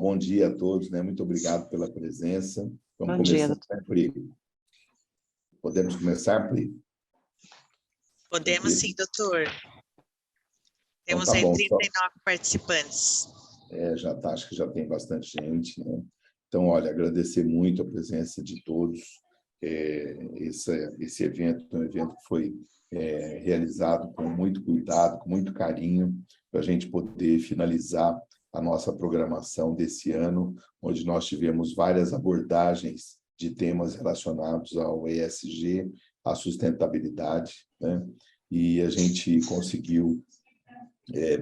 bom dia a todos, né? Muito obrigado pela presença. Vamos Bom dia, começar, doutor. Pri? Podemos começar, Pri? Podemos sim, doutor. Então, Temos tá aí bom, 39 participantes. acho que já tem bastante gente, né? Então, olha, agradecer muito a presença de todos. Esse evento é um evento que foi realizado com muito cuidado, com muito carinho, para a gente poder finalizar a nossa programação desse ano, onde nós tivemos várias abordagens de temas relacionados ao ESG, à sustentabilidade, né? E a gente conseguiu,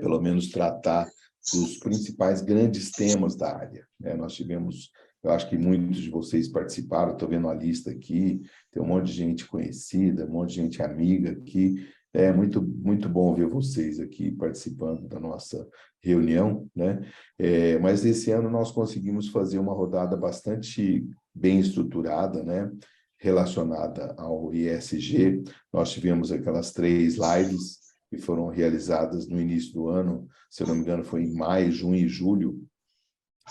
pelo menos, tratar dos principais grandes temas da área, né? Nós tivemos, eu acho que muitos de vocês participaram, estou vendo a lista aqui, tem um monte de gente conhecida, um monte de gente amiga aqui. É muito, muito bom ver vocês aqui participando da nossa reunião, né? Mas esse ano nós conseguimos fazer uma rodada bastante bem estruturada, né? Relacionada ao ESG. Nós tivemos aquelas 3 lives que foram realizadas no início do ano, se eu não me engano, foi em maio, junho e julho,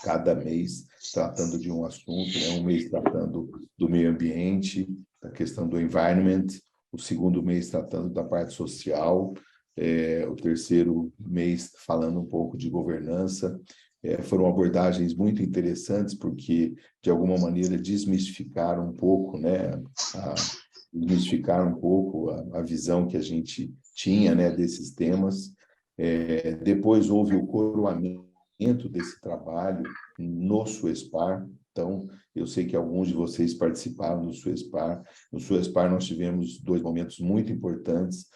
cada mês tratando de um assunto, né? Um mês tratando do meio ambiente, da questão do environment, o segundo mês tratando da parte social, o terceiro mês falando um pouco de governança. Foram abordagens muito interessantes, porque, de alguma maneira, desmistificaram um pouco, né? Desmistificaram um pouco a visão que a gente tinha, né, desses temas. Depois houve o coroamento desse trabalho no Suespar. Então, eu sei que alguns de vocês participaram do Suespar. No Suespar nós tivemos 2 momentos muito importantes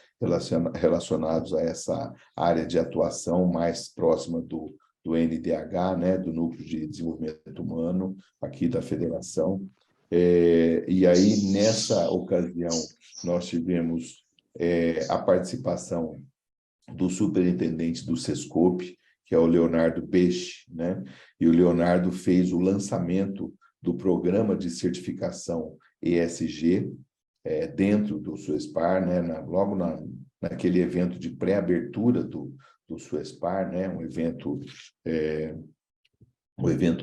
relacionados a essa área de atuação mais próxima do NDH, né, do Núcleo de Desenvolvimento Humano, aqui da Federação. E aí, nessa ocasião, nós tivemos a participação do superintendente do Sescope, que é o Leonardo Peixe, né? E o Leonardo fez o lançamento do programa de certificação ESG dentro do Suespar, né? Logo naquele evento de pré-abertura do Suespar, né? Um evento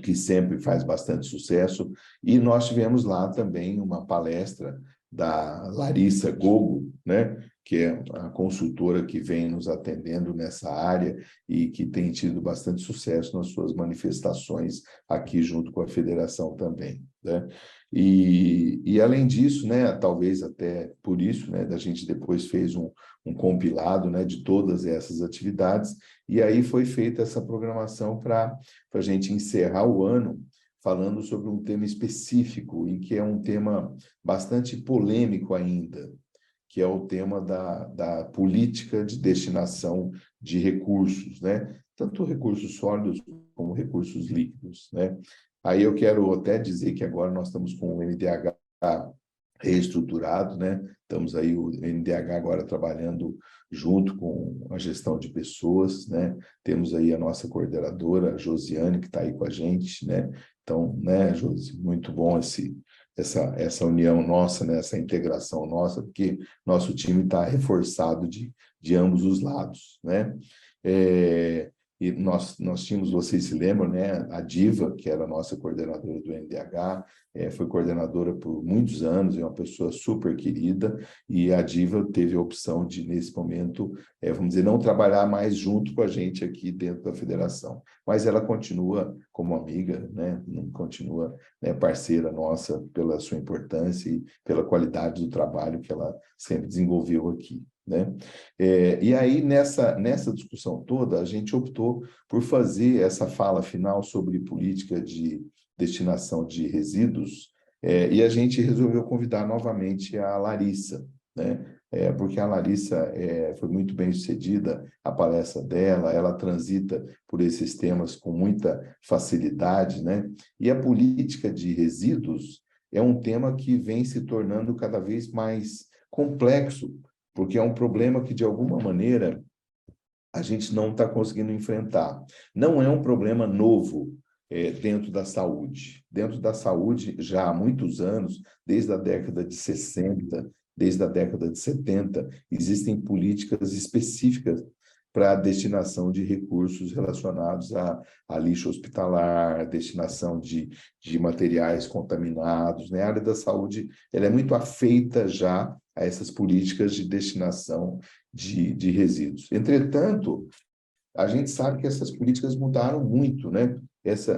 que sempre faz bastante sucesso. E nós tivemos lá também uma palestra da Larissa Gogo, né, que é a consultora que vem nos atendendo nessa área e que tem tido bastante sucesso nas suas manifestações aqui junto com a federação também, né? E além disso, né, talvez até por isso, né, a gente depois fez um compilado, né, de todas essas atividades, e aí foi feita essa programação para a gente encerrar o ano falando sobre um tema específico, e que é um tema bastante polêmico ainda, que é o tema da política de destinação de recursos, né? Tanto recursos sólidos como recursos líquidos, né? Aí eu quero até dizer que agora nós estamos com o NDH reestruturado, né? Estamos aí, o NDH agora trabalhando junto com a gestão de pessoas, né? Temos aí a nossa coordenadora, a Josiane, que está aí com a gente, né? Então, né, Josi, muito bom essa união nossa, né? Essa integração nossa, porque nosso time está reforçado de ambos os lados, né? E nós tínhamos, vocês se lembram, né? A Diva, que era a nossa coordenadora do NDH, foi coordenadora por muitos anos, é uma pessoa super querida, e a Diva teve a opção de, nesse momento, vamos dizer, não trabalhar mais junto com a gente aqui dentro da federação. Mas ela continua como amiga, né? Continua, né, parceira nossa pela sua importância e pela qualidade do trabalho que ela sempre desenvolveu aqui, né? E aí, nessa discussão toda, a gente optou por fazer essa fala final sobre política de destinação de resíduos, e a gente resolveu convidar novamente a Larissa, né? Porque a Larissa foi muito bem sucedida, a palestra dela, ela transita por esses temas com muita facilidade, né? E a política de resíduos é um tema que vem se tornando cada vez mais complexo, porque é um problema que, de alguma maneira, a gente não está conseguindo enfrentar. Não é um problema novo dentro da saúde. Dentro da saúde, já há muitos anos, desde a década de 60, desde a década de 70, existem políticas específicas para a destinação de recursos relacionados a lixo hospitalar, destinação de materiais contaminados, né? A área da saúde ela é muito afeita já a essas políticas de destinação de resíduos. Entretanto, a gente sabe que essas políticas mudaram muito, né?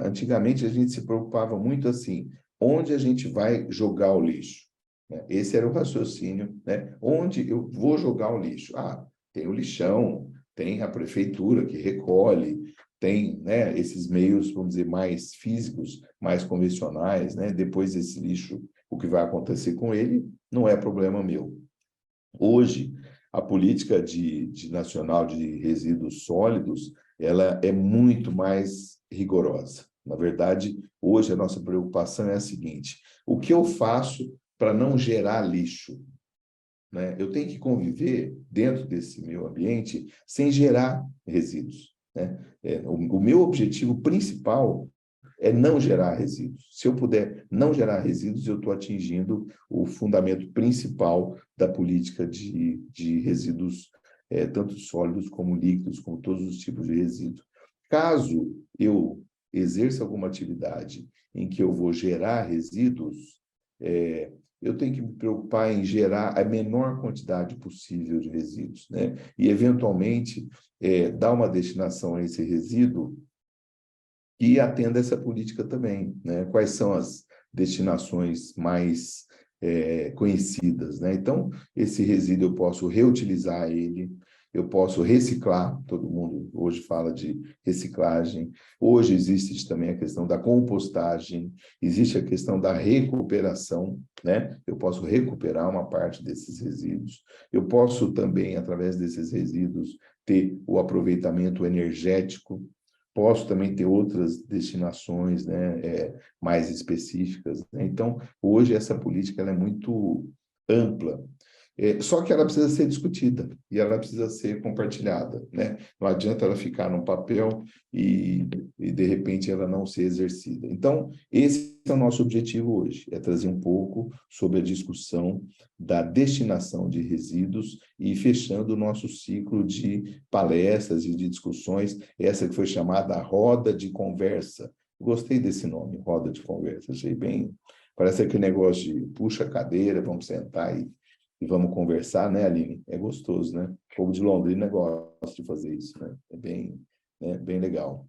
Antigamente a gente se preocupava muito assim, onde a gente vai jogar o lixo? Né? Esse era o raciocínio, né? Onde eu vou jogar o lixo? Ah, tem o lixão, tem a prefeitura que recolhe, tem, né, esses meios, vamos dizer, mais físicos, mais convencionais, né? Depois esse lixo, o que vai acontecer com ele não é problema meu. Hoje, a política nacional de resíduos sólidos, ela é muito mais rigorosa. Na verdade, hoje a nossa preocupação é a seguinte: o que eu faço para não gerar lixo? Né? Eu tenho que conviver dentro desse meu ambiente sem gerar resíduos. Né? O meu objetivo principal é não gerar resíduos. Se eu puder não gerar resíduos, eu estou atingindo o fundamento principal da política de resíduos, tanto sólidos como líquidos, como todos os tipos de resíduos. Caso eu exerça alguma atividade em que eu vou gerar resíduos, eu tenho que me preocupar em gerar a menor quantidade possível de resíduos, né? E, eventualmente, dar uma destinação a esse resíduo e atenda essa política também, né? Quais são as destinações mais conhecidas, né? Então, esse resíduo eu posso reutilizar ele, eu posso reciclar, todo mundo hoje fala de reciclagem, hoje existe também a questão da compostagem, existe a questão da recuperação, né? Eu posso recuperar uma parte desses resíduos, eu posso também, através desses resíduos, ter o aproveitamento energético. Posso também ter outras destinações, né, mais específicas, né? Então, hoje essa política ela é muito ampla, só que ela precisa ser discutida e ela precisa ser compartilhada, né? Não adianta ela ficar no papel e de repente ela não ser exercida. Então, esse é o nosso objetivo hoje, é trazer um pouco sobre a discussão da destinação de resíduos e fechando o nosso ciclo de palestras e de discussões, essa que foi chamada roda de conversa. Gostei desse nome, roda de conversa, achei bem... Parece aquele negócio de puxa a cadeira, vamos sentar e vamos conversar, né, Aline? É gostoso, né? O povo de Londrina gosta de fazer isso, né? É bem, né, bem legal.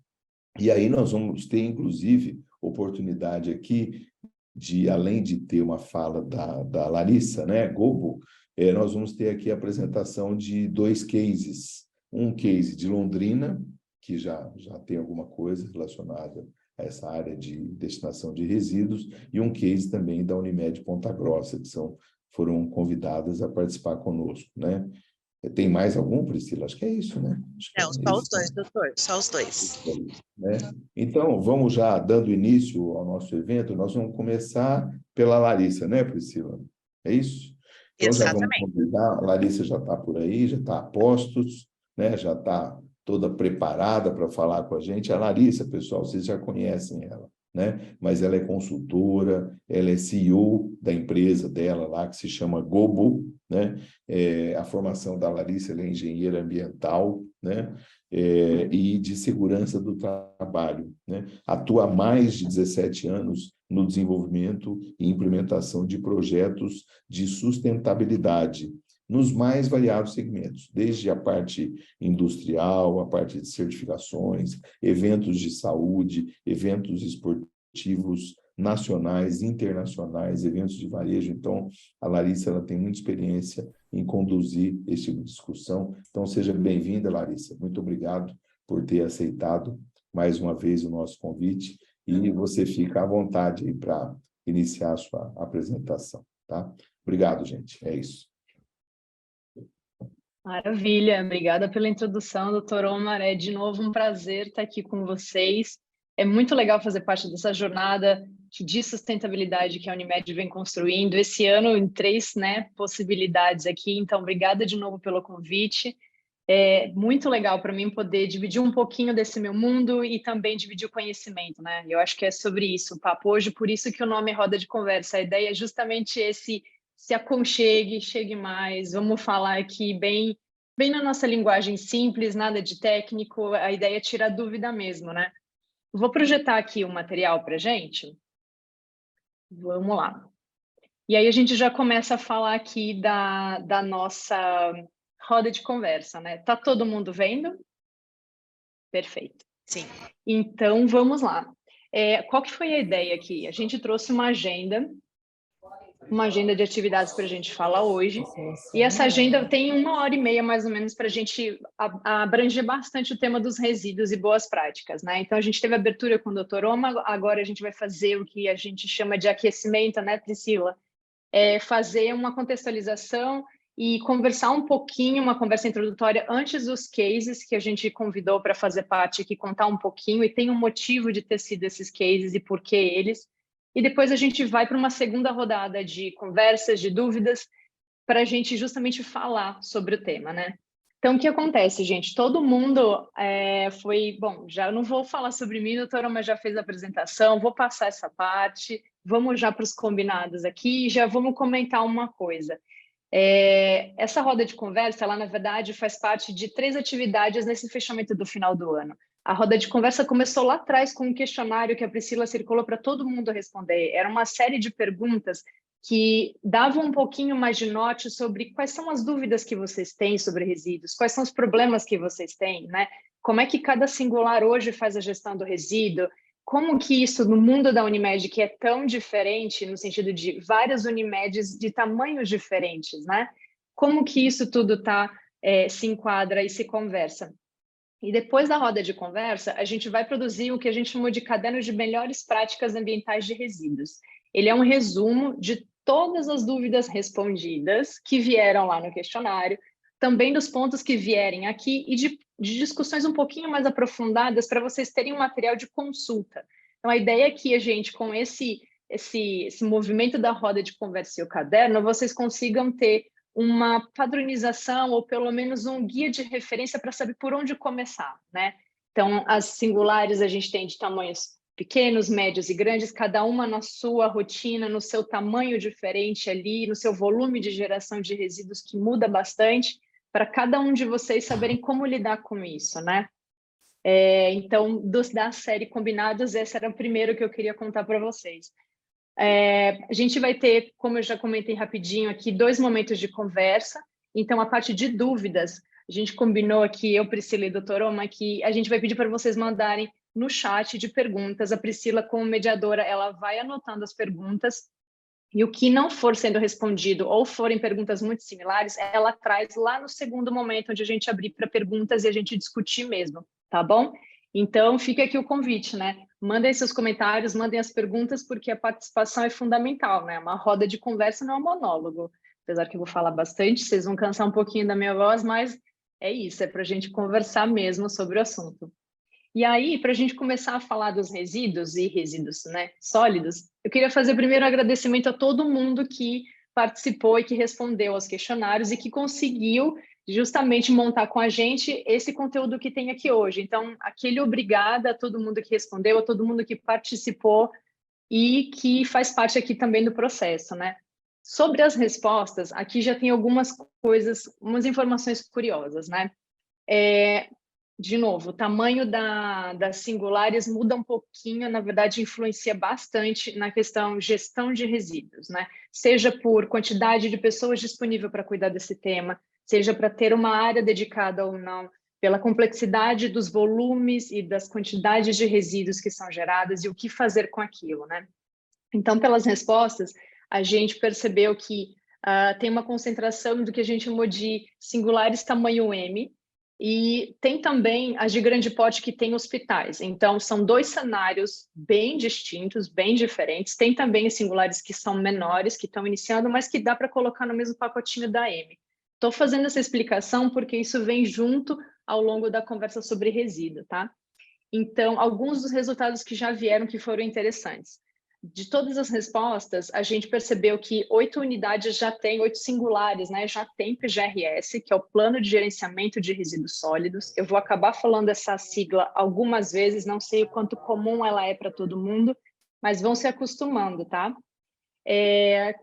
E aí nós vamos ter, inclusive, oportunidade aqui de, além de ter uma fala da Larissa, né, Gobo, nós vamos ter aqui a apresentação de 2 cases. Um case de Londrina, que já tem alguma coisa relacionada a essa área de destinação de resíduos, e um case também da Unimed Ponta Grossa, que foram convidadas a participar conosco, né? Tem mais algum, Priscila? Acho que é isso, né? Acho que Não, é só os isso, dois, doutor, só os dois. né? Então, vamos já dando início ao nosso evento, nós vamos começar pela Larissa, né, Priscila? É isso? Então, já vamos Exatamente. convidar, a Larissa já está por aí, já está a postos, né? Já está toda preparada para falar com a gente. A Larissa, pessoal, vocês já conhecem ela, né? Mas ela é consultora, ela é CEO da empresa dela lá, que se chama Gobo, né? A formação da Larissa, ela é engenheira ambiental, né? E de segurança do trabalho, né? Atua há mais de 17 anos no desenvolvimento e implementação de projetos de sustentabilidade nos mais variados segmentos, desde a parte industrial, a parte de certificações, eventos de saúde, eventos esportivos nacionais, internacionais, eventos de varejo. Então, a Larissa ela tem muita experiência em conduzir esse tipo de discussão. Então, seja bem-vinda, Larissa. Muito obrigado por ter aceitado mais uma vez o nosso convite e você fica à vontade aí para iniciar a sua apresentação, tá? Obrigado, gente. É isso. Maravilha, obrigada pela introdução, doutor Omar. É de novo um prazer estar aqui com vocês. É muito legal fazer parte dessa jornada de sustentabilidade que a Unimed vem construindo. Esse ano, em 3, né, possibilidades aqui. Então, obrigada de novo pelo convite. É muito legal para mim poder dividir um pouquinho desse meu mundo e também dividir o conhecimento, né? Eu acho que é sobre isso o papo hoje, por isso que o nome é Roda de Conversa. A ideia é justamente esse: se aconchegue, chegue mais, vamos falar aqui bem bem na nossa linguagem simples, nada de técnico, a ideia é tirar dúvida mesmo, né? Vou projetar aqui o material para gente. Vamos lá. E aí a gente já começa a falar aqui da nossa roda de conversa, né? Tá todo mundo vendo? Perfeito. Sim. Então, vamos lá. Qual que foi a ideia aqui? A gente trouxe uma agenda de atividades para a gente falar hoje, e essa agenda tem 1h30 mais ou menos para a gente abranger bastante o tema dos resíduos e boas práticas, né? Então a gente teve abertura com o Dr. Oma, agora a gente vai fazer o que a gente chama de aquecimento, né, Priscila? Fazer uma contextualização e conversar um pouquinho, uma conversa introdutória antes dos cases que a gente convidou para fazer parte aqui, contar um pouquinho, e tem um motivo de ter sido esses cases e por que eles. E depois a gente vai para uma segunda rodada de conversas, de dúvidas, para a gente justamente falar sobre o tema, né? Então, o que acontece, gente? Todo mundo foi... Bom, já não vou falar sobre mim, a doutora, mas já fez a apresentação, vou passar essa parte, vamos já para os combinados aqui, já vamos comentar uma coisa. Essa roda de conversa, ela, na verdade, faz parte de 3 atividades nesse fechamento do final do ano. A roda de conversa começou lá atrás com um questionário que a Priscila circulou para todo mundo responder. Era uma série de perguntas que davam um pouquinho mais de norte sobre quais são as dúvidas que vocês têm sobre resíduos, quais são os problemas que vocês têm, né? Como é que cada singular hoje faz a gestão do resíduo, como que isso no mundo da Unimed, que é tão diferente, no sentido de várias Unimedes de tamanhos diferentes, né? Como que isso tudo se enquadra e se conversa? E depois da roda de conversa, a gente vai produzir o que a gente chamou de caderno de melhores práticas ambientais de resíduos. Ele é um resumo de todas as dúvidas respondidas que vieram lá no questionário, também dos pontos que vierem aqui e de discussões um pouquinho mais aprofundadas para vocês terem um material de consulta. Então, a ideia é que a gente, com esse movimento da roda de conversa e o caderno, vocês consigam ter uma padronização ou pelo menos um guia de referência para saber por onde começar, né? Então, as singulares a gente tem de tamanhos pequenos, médios e grandes, cada uma na sua rotina, no seu tamanho diferente ali, no seu volume de geração de resíduos que muda bastante, para cada um de vocês saberem como lidar com isso, né? Então, da série Combinados, esse era o primeiro que eu queria contar para vocês. A gente vai ter, como eu já comentei rapidinho aqui, 2 momentos de conversa. Então, a parte de dúvidas, a gente combinou aqui, eu, Priscila e Dr. Oma, que a gente vai pedir para vocês mandarem no chat de perguntas. A Priscila, como mediadora, ela vai anotando as perguntas, e o que não for sendo respondido ou forem perguntas muito similares, ela traz lá no segundo momento, onde a gente abrir para perguntas e a gente discutir mesmo, tá bom? Então, fica aqui o convite, né? Mandem seus comentários, mandem as perguntas, porque a participação é fundamental, né? Uma roda de conversa não é um monólogo. Apesar que eu vou falar bastante, vocês vão cansar um pouquinho da minha voz, mas é isso, é para a gente conversar mesmo sobre o assunto. E aí, para a gente começar a falar dos resíduos e resíduos, né, sólidos, eu queria fazer primeiro um agradecimento a todo mundo que participou e que respondeu aos questionários e que conseguiu justamente montar com a gente esse conteúdo que tem aqui hoje. Então, aquele obrigada a todo mundo que respondeu, a todo mundo que participou e que faz parte aqui também do processo, né? Sobre as respostas, aqui já tem algumas coisas, umas informações curiosas, né? De novo, o tamanho das singulares muda um pouquinho, na verdade, influencia bastante na questão gestão de resíduos, né? Seja por quantidade de pessoas disponível para cuidar desse tema, seja para ter uma área dedicada ou não, pela complexidade dos volumes e das quantidades de resíduos que são geradas e o que fazer com aquilo, né? Então, pelas respostas, a gente percebeu que tem uma concentração do que a gente chamou de singulares tamanho M, e tem também as de grande porte que tem hospitais. Então, são 2 cenários bem distintos, bem diferentes. Tem também singulares que são menores, que estão iniciando, mas que dá para colocar no mesmo pacotinho da M. Estou fazendo essa explicação porque isso vem junto ao longo da conversa sobre resíduo, tá? Então, alguns dos resultados que já vieram que foram interessantes. De todas as respostas, a gente percebeu que 8 unidades já têm, 8 singulares, né? Já tem PGRS, que é o Plano de Gerenciamento de Resíduos Sólidos. Eu vou acabar falando essa sigla algumas vezes, não sei o quanto comum ela é para todo mundo, mas vão se acostumando, tá?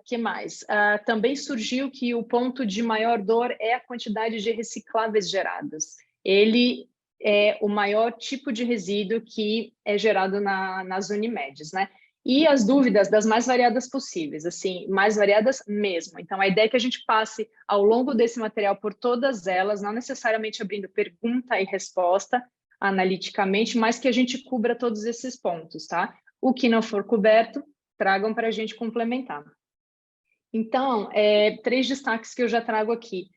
Que mais? Também surgiu que o ponto de maior dor é a quantidade de recicláveis gerados. Ele é o maior tipo de resíduo que é gerado nas Unimedes, né? E as dúvidas das mais variadas possíveis, assim, mais variadas mesmo. Então, a ideia é que a gente passe ao longo desse material por todas elas, não necessariamente abrindo pergunta e resposta analiticamente, mas que a gente cubra todos esses pontos, tá? O que não for coberto, tragam para a gente complementar. Então, 3 destaques que eu já trago aqui.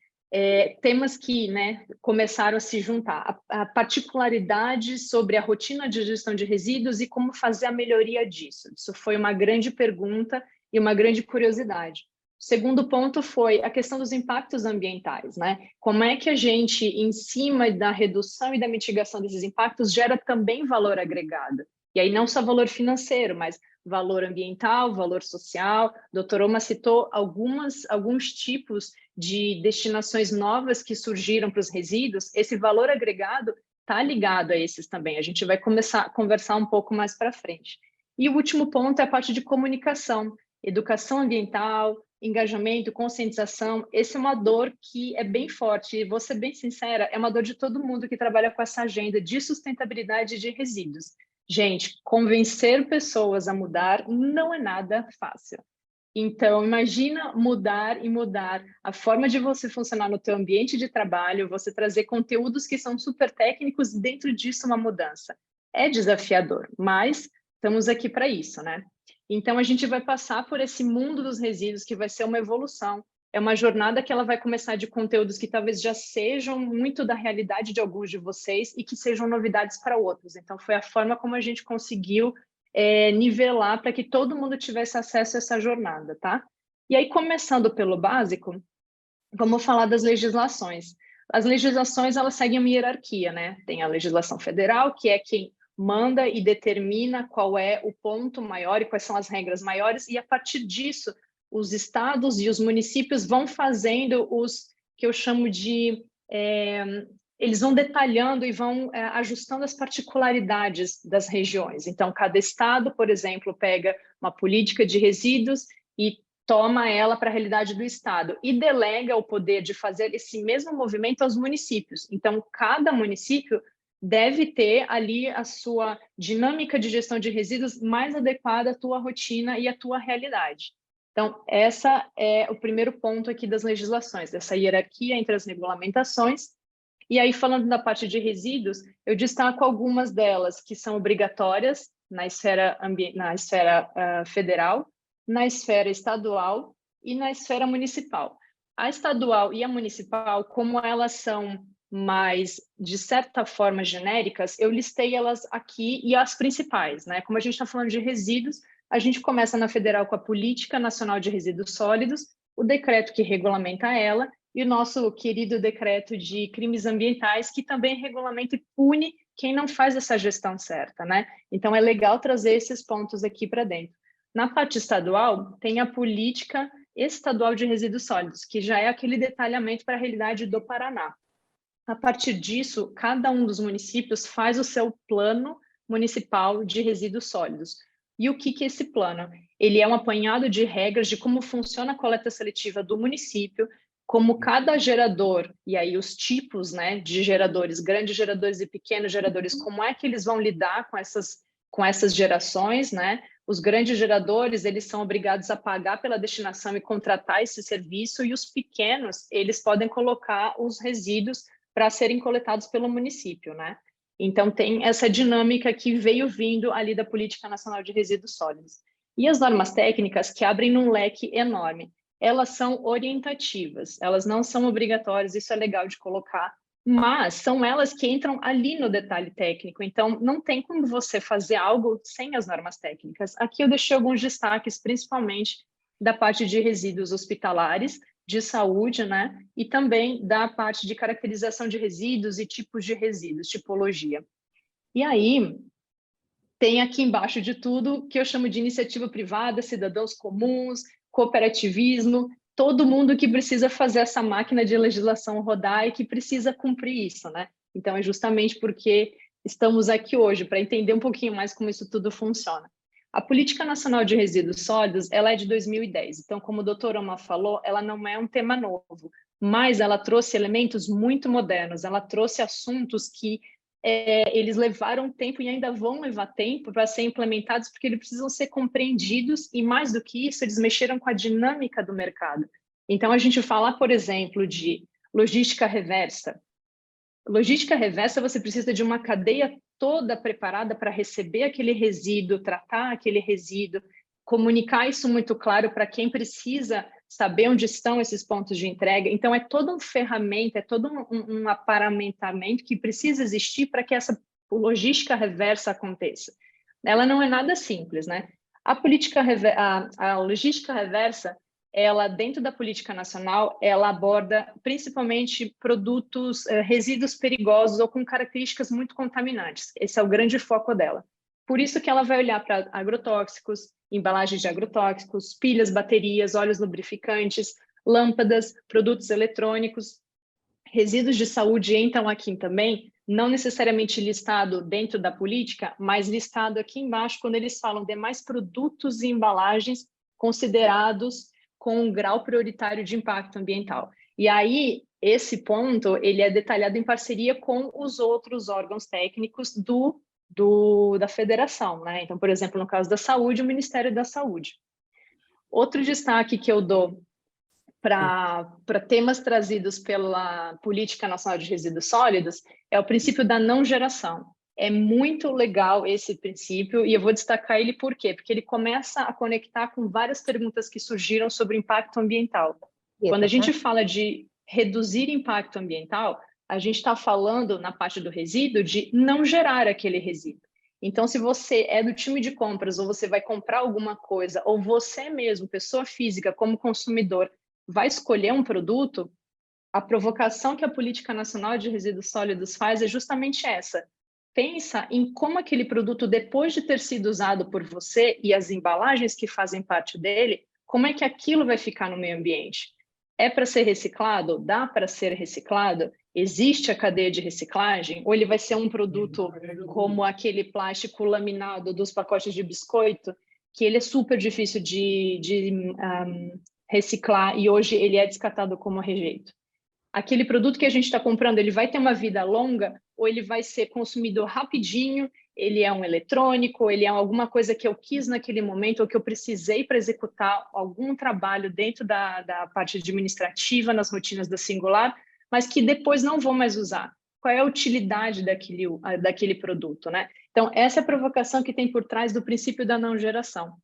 Temas que, né, começaram a se juntar. A particularidade sobre a rotina de gestão de resíduos e como fazer a melhoria disso. Isso foi uma grande pergunta e uma grande curiosidade. O segundo ponto foi a questão dos impactos ambientais, né? Como é que a gente, em cima da redução e da mitigação desses impactos, gera também valor agregado? E aí não só valor financeiro, mas valor ambiental, valor social. O Dr. Oma citou alguns tipos de destinações novas que surgiram para os resíduos. Esse valor agregado está ligado a esses também. A gente vai começar a conversar um pouco mais para frente. E o último ponto é a parte de comunicação, educação ambiental, engajamento, conscientização. Essa é uma dor que é bem forte, e vou ser bem sincera, é uma dor de todo mundo que trabalha com essa agenda de sustentabilidade de resíduos. Gente, convencer pessoas a mudar não é nada fácil. Então, imagina mudar a forma de você funcionar no teu ambiente de trabalho, você trazer conteúdos que são super técnicos e dentro disso uma mudança. É desafiador, mas estamos aqui para isso, né? Então, a gente vai passar por esse mundo dos resíduos que vai ser uma evolução. É uma jornada que ela vai começar de conteúdos que talvez já sejam muito da realidade de alguns de vocês e que sejam novidades para outros. Então, foi a forma como a gente conseguiu nivelar para que todo mundo tivesse acesso a essa jornada, tá? E aí, começando pelo básico, vamos falar das legislações. As legislações, elas seguem uma hierarquia, né? Tem a legislação federal, que é quem manda e determina qual é o ponto maior e quais são as regras maiores, e a partir disso, os estados e os municípios vão fazendo os que eu chamo de... eles vão detalhando e vão ajustando as particularidades das regiões. Então, cada estado, por exemplo, pega uma política de resíduos e toma ela para a realidade do estado e delega o poder de fazer esse mesmo movimento aos municípios. Então, cada município deve ter ali a sua dinâmica de gestão de resíduos mais adequada à tua rotina e à tua realidade. Então, essa é o primeiro ponto aqui das legislações, dessa hierarquia entre as regulamentações. E aí, falando da parte de resíduos, eu destaco algumas delas que são obrigatórias na esfera federal, na esfera estadual e na esfera municipal. A estadual e a municipal, como elas são mais, de certa forma, genéricas, eu listei elas aqui e as principais, né? Como a gente está falando de resíduos, a gente começa na federal com a Política Nacional de Resíduos Sólidos, o decreto que regulamenta ela, e o nosso querido decreto de crimes ambientais, que também regulamenta e pune quem não faz essa gestão certa, né? Então, é legal trazer esses pontos aqui para dentro. Na parte estadual, tem a Política Estadual de Resíduos Sólidos, que já é aquele detalhamento para a realidade do Paraná. A partir disso, cada um dos municípios faz o seu plano municipal de resíduos sólidos. E o que é esse plano? Ele é um apanhado de regras de como funciona a coleta seletiva do município, como cada gerador, e aí os tipos, né, de geradores, grandes geradores e pequenos geradores, como é que eles vão lidar com essas gerações, né? Os grandes geradores, eles são obrigados a pagar pela destinação e contratar esse serviço, e os pequenos, eles podem colocar os resíduos para serem coletados pelo município, né? Então, tem essa dinâmica que veio vindo ali da Política Nacional de Resíduos Sólidos. E as normas técnicas, que abrem um leque enorme, elas são orientativas, elas não são obrigatórias, isso é legal de colocar, mas são elas que entram ali no detalhe técnico, então não tem como você fazer algo sem as normas técnicas. Aqui eu deixei alguns destaques, principalmente da parte de resíduos hospitalares, de saúde, né? E também da parte de caracterização de resíduos e tipos de resíduos, tipologia. E aí, tem aqui embaixo de tudo que eu chamo de iniciativa privada, cidadãos comuns, cooperativismo, todo mundo que precisa fazer essa máquina de legislação rodar e que precisa cumprir isso, né? Então, é justamente porque estamos aqui hoje, para entender um pouquinho mais como isso tudo funciona. A Política Nacional de Resíduos Sólidos, ela é de 2010. Então, como o doutor Oma falou, ela não é um tema novo, mas ela trouxe elementos muito modernos, ela trouxe assuntos que eles levaram tempo e ainda vão levar tempo para ser implementados, porque eles precisam ser compreendidos e, mais do que isso, eles mexeram com a dinâmica do mercado. Então, a gente fala, por exemplo, de logística reversa. Logística reversa, você precisa de uma cadeia toda preparada para receber aquele resíduo, tratar aquele resíduo, comunicar isso muito claro para quem precisa saber onde estão esses pontos de entrega. Então, é toda uma ferramenta, é todo um aparamentamento que precisa existir para que essa logística reversa aconteça. Ela não é nada simples, né? A logística reversa, ela, dentro da política nacional, ela aborda principalmente produtos, resíduos perigosos ou com características muito contaminantes. Esse é o grande foco dela. Por isso que ela vai olhar para agrotóxicos, embalagens de agrotóxicos, pilhas, baterias, óleos lubrificantes, lâmpadas, produtos eletrônicos, resíduos de saúde entram aqui também, não necessariamente listado dentro da política, mas listado aqui embaixo quando eles falam de mais produtos e embalagens considerados com um grau prioritário de impacto ambiental. E aí, esse ponto, ele é detalhado em parceria com os outros órgãos técnicos da federação, né? Então, por exemplo, no caso da saúde, o Ministério da Saúde. Outro destaque que eu dou para temas trazidos pela Política Nacional de Resíduos Sólidos é o princípio da não geração. É muito legal esse princípio e eu vou destacar ele por quê? Porque ele começa a conectar com várias perguntas que surgiram sobre impacto ambiental. Quando a gente fala de reduzir impacto ambiental, a gente está falando, na parte do resíduo, de não gerar aquele resíduo. Então, se você é do time de compras ou você vai comprar alguma coisa, ou você mesmo, pessoa física, como consumidor, vai escolher um produto, a provocação que a Política Nacional de Resíduos Sólidos faz é justamente essa. Pensa em como aquele produto, depois de ter sido usado por você e as embalagens que fazem parte dele, como é que aquilo vai ficar no meio ambiente? É para ser reciclado? Dá para ser reciclado? Existe a cadeia de reciclagem? Ou ele vai ser um produto como aquele plástico laminado dos pacotes de biscoito, que ele é super difícil de reciclar e hoje ele é descartado como rejeito? Aquele produto que a gente está comprando, ele vai ter uma vida longa ou ele vai ser consumido rapidinho, ele é um eletrônico, ele é alguma coisa que eu quis naquele momento ou que eu precisei para executar algum trabalho dentro da parte administrativa, nas rotinas da Singular, mas que depois não vou mais usar. Qual é a utilidade daquele produto, né? Então, essa é a provocação que tem por trás do princípio da não geração.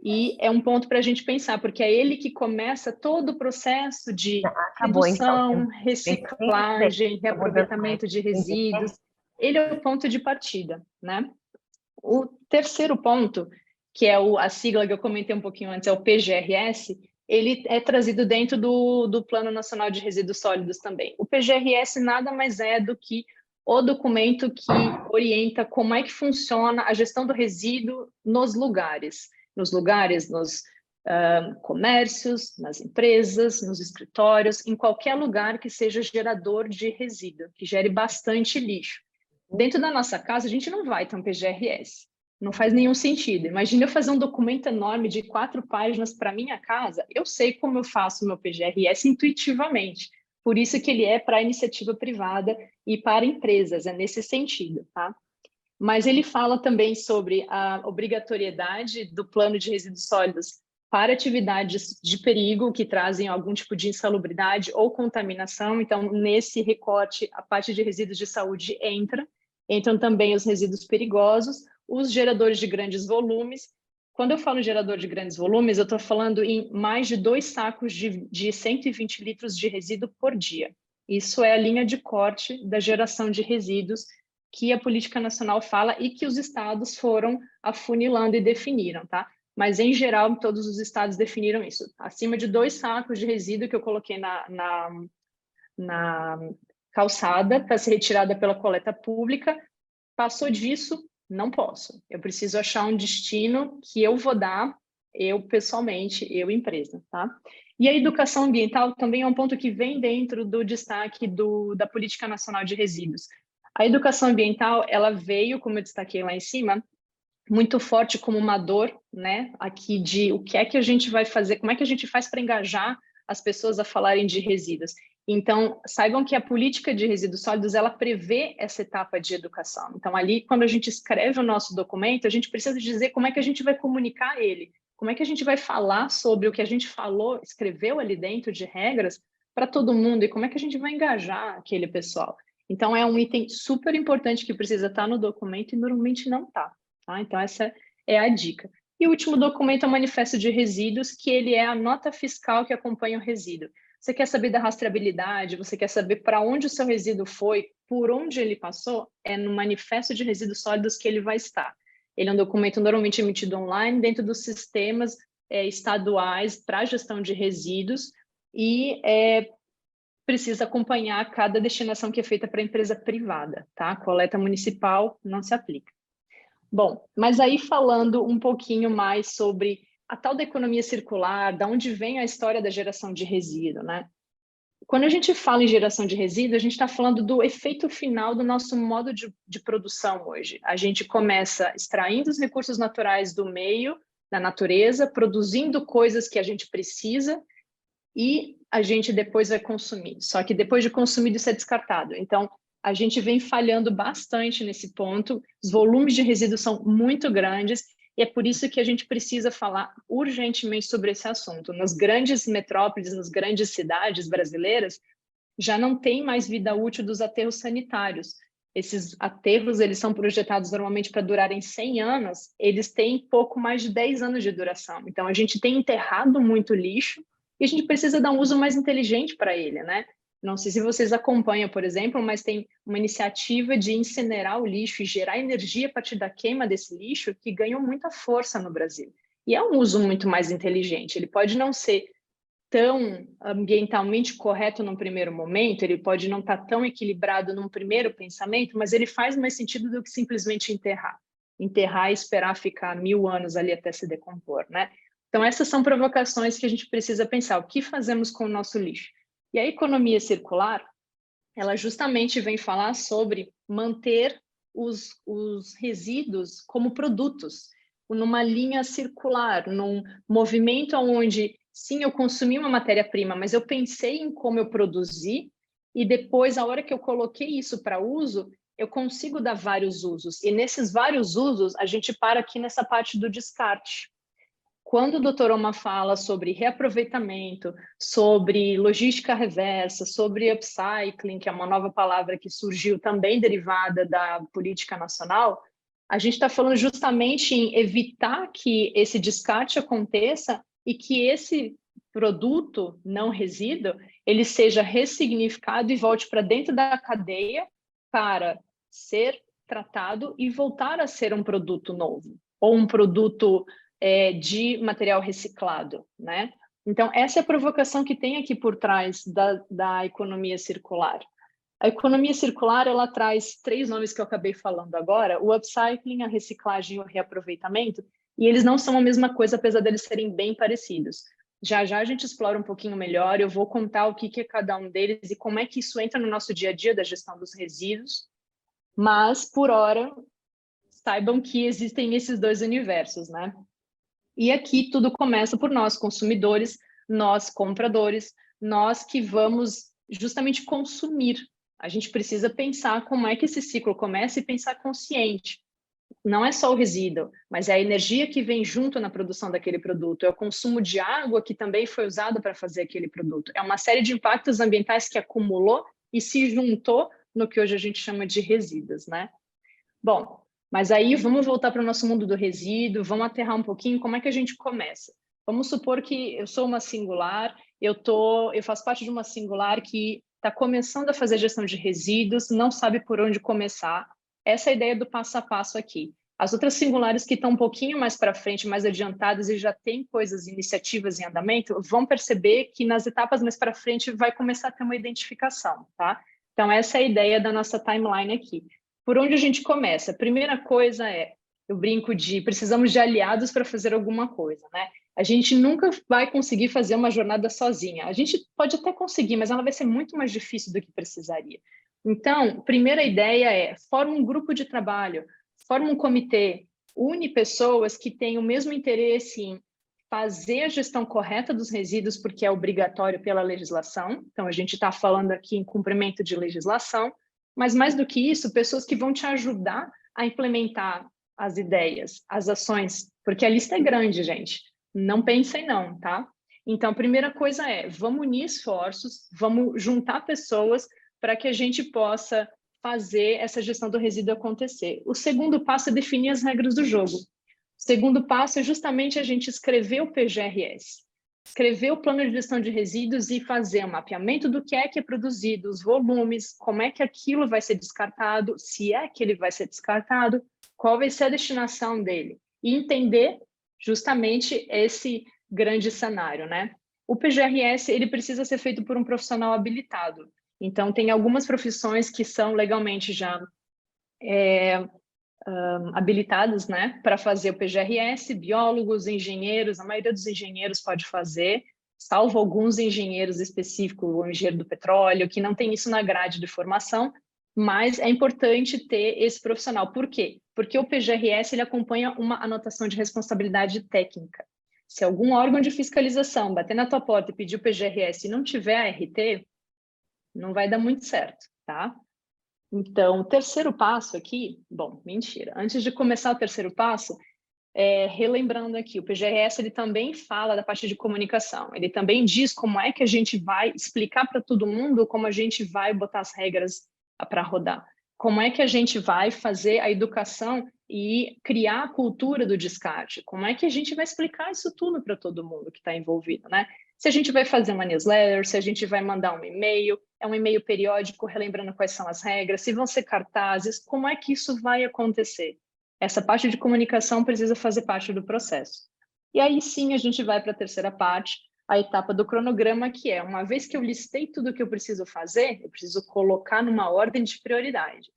E é um ponto para a gente pensar, porque é ele que começa todo o processo de redução, reciclagem, reaproveitamento de resíduos. Ele é o ponto de partida, né? O terceiro ponto, que é a sigla que eu comentei um pouquinho antes, é o PGRS, ele é trazido dentro do Plano Nacional de Resíduos Sólidos também. O PGRS nada mais é do que o documento que orienta como é que funciona a gestão do resíduo nos lugares, nos comércios, nas empresas, nos escritórios, em qualquer lugar que seja gerador de resíduo, que gere bastante lixo. Dentro da nossa casa, a gente não vai ter um PGRS. Não faz nenhum sentido. Imagina eu fazer um documento enorme de 4 páginas para minha casa. Eu sei como eu faço o meu PGRS intuitivamente. Por isso que ele é para iniciativa privada e para empresas, é nesse sentido, tá? Mas ele fala também sobre a obrigatoriedade do plano de resíduos sólidos para atividades de perigo que trazem algum tipo de insalubridade ou contaminação. Então, nesse recorte, a parte de resíduos de saúde entram também os resíduos perigosos, os geradores de grandes volumes. Quando eu falo gerador de grandes volumes, eu estou falando em mais de 2 sacos de 120 litros de resíduo por dia. Isso é a linha de corte da geração de resíduos que a política nacional fala e que os estados foram afunilando e definiram, tá? Mas, em geral, todos os estados definiram isso. Acima de 2 sacos de resíduo que eu coloquei na calçada para ser retirada pela coleta pública, passou disso, não posso. Eu preciso achar um destino que eu vou dar, eu pessoalmente, eu empresa, tá? E a educação ambiental também é um ponto que vem dentro do destaque da Política Nacional de Resíduos. A educação ambiental, ela veio, como eu destaquei lá em cima, muito forte como uma dor, né, aqui de o que é que a gente vai fazer, como é que a gente faz para engajar as pessoas a falarem de resíduos. Então, saibam que a política de resíduos sólidos, ela prevê essa etapa de educação. Então, ali, quando a gente escreve o nosso documento, a gente precisa dizer como é que a gente vai comunicar ele, como é que a gente vai falar sobre o que a gente falou, escreveu ali dentro de regras para todo mundo e como é que a gente vai engajar aquele pessoal. Então, é um item super importante que precisa estar no documento e normalmente não está. Tá? Então, essa é a dica. E o último documento é o Manifesto de Resíduos, que ele é a nota fiscal que acompanha o resíduo. Você quer saber da rastreabilidade, você quer saber para onde o seu resíduo foi, por onde ele passou, é no Manifesto de Resíduos Sólidos que ele vai estar. Ele é um documento normalmente emitido online dentro dos sistemas estaduais para a gestão de resíduos e precisa acompanhar cada destinação que é feita para a empresa privada, tá? Coleta municipal não se aplica. Bom, mas aí falando um pouquinho mais sobre a tal da economia circular, da onde vem a história da geração de resíduo, né? Quando a gente fala em geração de resíduo, a gente está falando do efeito final do nosso modo de produção hoje. A gente começa extraindo os recursos naturais do meio, da natureza, produzindo coisas que a gente precisa e a gente depois vai consumir. Só que depois de consumido, isso é descartado. Então, a gente vem falhando bastante nesse ponto, os volumes de resíduos são muito grandes, e é por isso que a gente precisa falar urgentemente sobre esse assunto. Nas grandes metrópoles, nas grandes cidades brasileiras, já não tem mais vida útil dos aterros sanitários. Esses aterros, eles são projetados normalmente para durarem 100 anos, eles têm pouco mais de 10 anos de duração. Então, a gente tem enterrado muito lixo, e a gente precisa dar um uso mais inteligente para ele, né? Não sei se vocês acompanham, por exemplo, mas tem uma iniciativa de incinerar o lixo e gerar energia a partir da queima desse lixo que ganhou muita força no Brasil. E é um uso muito mais inteligente. Ele pode não ser tão ambientalmente correto num primeiro momento, ele pode não estar tão equilibrado num primeiro pensamento, mas ele faz mais sentido do que simplesmente enterrar. Enterrar e esperar ficar 1000 anos ali até se decompor, né? Então, essas são provocações que a gente precisa pensar. O que fazemos com o nosso lixo? E a economia circular, ela justamente vem falar sobre manter os resíduos como produtos, numa linha circular, num movimento onde, sim, eu consumi uma matéria-prima, mas eu pensei em como eu produzi, e depois, a hora que eu coloquei isso para uso, eu consigo dar vários usos. E nesses vários usos, a gente para aqui nessa parte do descarte. Quando o Dr. Oma fala sobre reaproveitamento, sobre logística reversa, sobre upcycling, que é uma nova palavra que surgiu também derivada da política nacional, a gente está falando justamente em evitar que esse descarte aconteça e que esse produto não resíduo, ele seja ressignificado e volte para dentro da cadeia para ser tratado e voltar a ser um produto novo, ou um produto de material reciclado, né? Então, essa é a provocação que tem aqui por trás da economia circular. A economia circular, ela traz 3 nomes que eu acabei falando agora, o upcycling, a reciclagem e o reaproveitamento, e eles não são a mesma coisa, apesar deles serem bem parecidos. Já já a gente explora um pouquinho melhor, eu vou contar o que é cada um deles e como é que isso entra no nosso dia a dia da gestão dos resíduos, mas, por hora, saibam que existem esses 2 universos, né? E aqui tudo começa por nós, consumidores, nós, compradores, nós que vamos justamente consumir. A gente precisa pensar como é que esse ciclo começa e pensar consciente. Não é só o resíduo, mas é a energia que vem junto na produção daquele produto, é o consumo de água que também foi usado para fazer aquele produto. É uma série de impactos ambientais que acumulou e se juntou no que hoje a gente chama de resíduos, né? Bom, mas aí vamos voltar para o nosso mundo do resíduo, vamos aterrar um pouquinho, como é que a gente começa? Vamos supor que eu sou uma singular, eu faço parte de uma singular que está começando a fazer gestão de resíduos, não sabe por onde começar. Essa é a ideia do passo a passo aqui. As outras singulares que estão um pouquinho mais para frente, mais adiantadas e já têm coisas, iniciativas em andamento, vão perceber que nas etapas mais para frente vai começar a ter uma identificação, tá? Então, essa é a ideia da nossa timeline aqui. Por onde a gente começa? A primeira coisa eu brinco precisamos de aliados para fazer alguma coisa, né? A gente nunca vai conseguir fazer uma jornada sozinha. A gente pode até conseguir, mas ela vai ser muito mais difícil do que precisaria. Então, primeira ideia forma um grupo de trabalho, forma um comitê, une pessoas que têm o mesmo interesse em fazer a gestão correta dos resíduos, porque é obrigatório pela legislação. Então, a gente está falando aqui em cumprimento de legislação, mas mais do que isso, pessoas que vão te ajudar a implementar as ideias, as ações, porque a lista é grande, gente. Não pensem não, tá? Então, a primeira coisa é, vamos unir esforços, vamos juntar pessoas para que a gente possa fazer essa gestão do resíduo acontecer. O segundo passo é definir as regras do jogo. O segundo passo é justamente a gente escrever o PGRS, escrever o plano de gestão de resíduos e fazer um mapeamento do que é produzido, os volumes, como é que aquilo vai ser descartado, se é que ele vai ser descartado, qual vai ser a destinação dele, e entender justamente esse grande cenário, né? O PGRS, ele precisa ser feito por um profissional habilitado. Então, tem algumas profissões que são legalmente já habilitadas, né, para fazer o PGRS, biólogos, engenheiros, a maioria dos engenheiros pode fazer, salvo alguns engenheiros específicos, o engenheiro do petróleo, que não tem isso na grade de formação, mas é importante ter esse profissional. Por quê? Porque o PGRS ele acompanha uma anotação de responsabilidade técnica. Se algum órgão de fiscalização bater na tua porta e pedir o PGRS e não tiver a RT, não vai dar muito certo, tá? Então, o terceiro passo aqui, bom, mentira. Antes de começar o terceiro passo, relembrando aqui, o PGRS ele também fala da parte de comunicação. Ele também diz como é que a gente vai explicar para todo mundo como a gente vai botar as regras para rodar. Como é que a gente vai fazer a educação e criar a cultura do descarte? Como é que a gente vai explicar isso tudo para todo mundo que está envolvido, né? Se a gente vai fazer uma newsletter, se a gente vai mandar um e-mail, é um e-mail periódico relembrando quais são as regras, se vão ser cartazes, como é que isso vai acontecer? Essa parte de comunicação precisa fazer parte do processo. E aí sim a gente vai para a terceira parte, a etapa do cronograma, que é, uma vez que eu listei tudo o que eu preciso fazer, eu preciso colocar numa ordem de prioridade.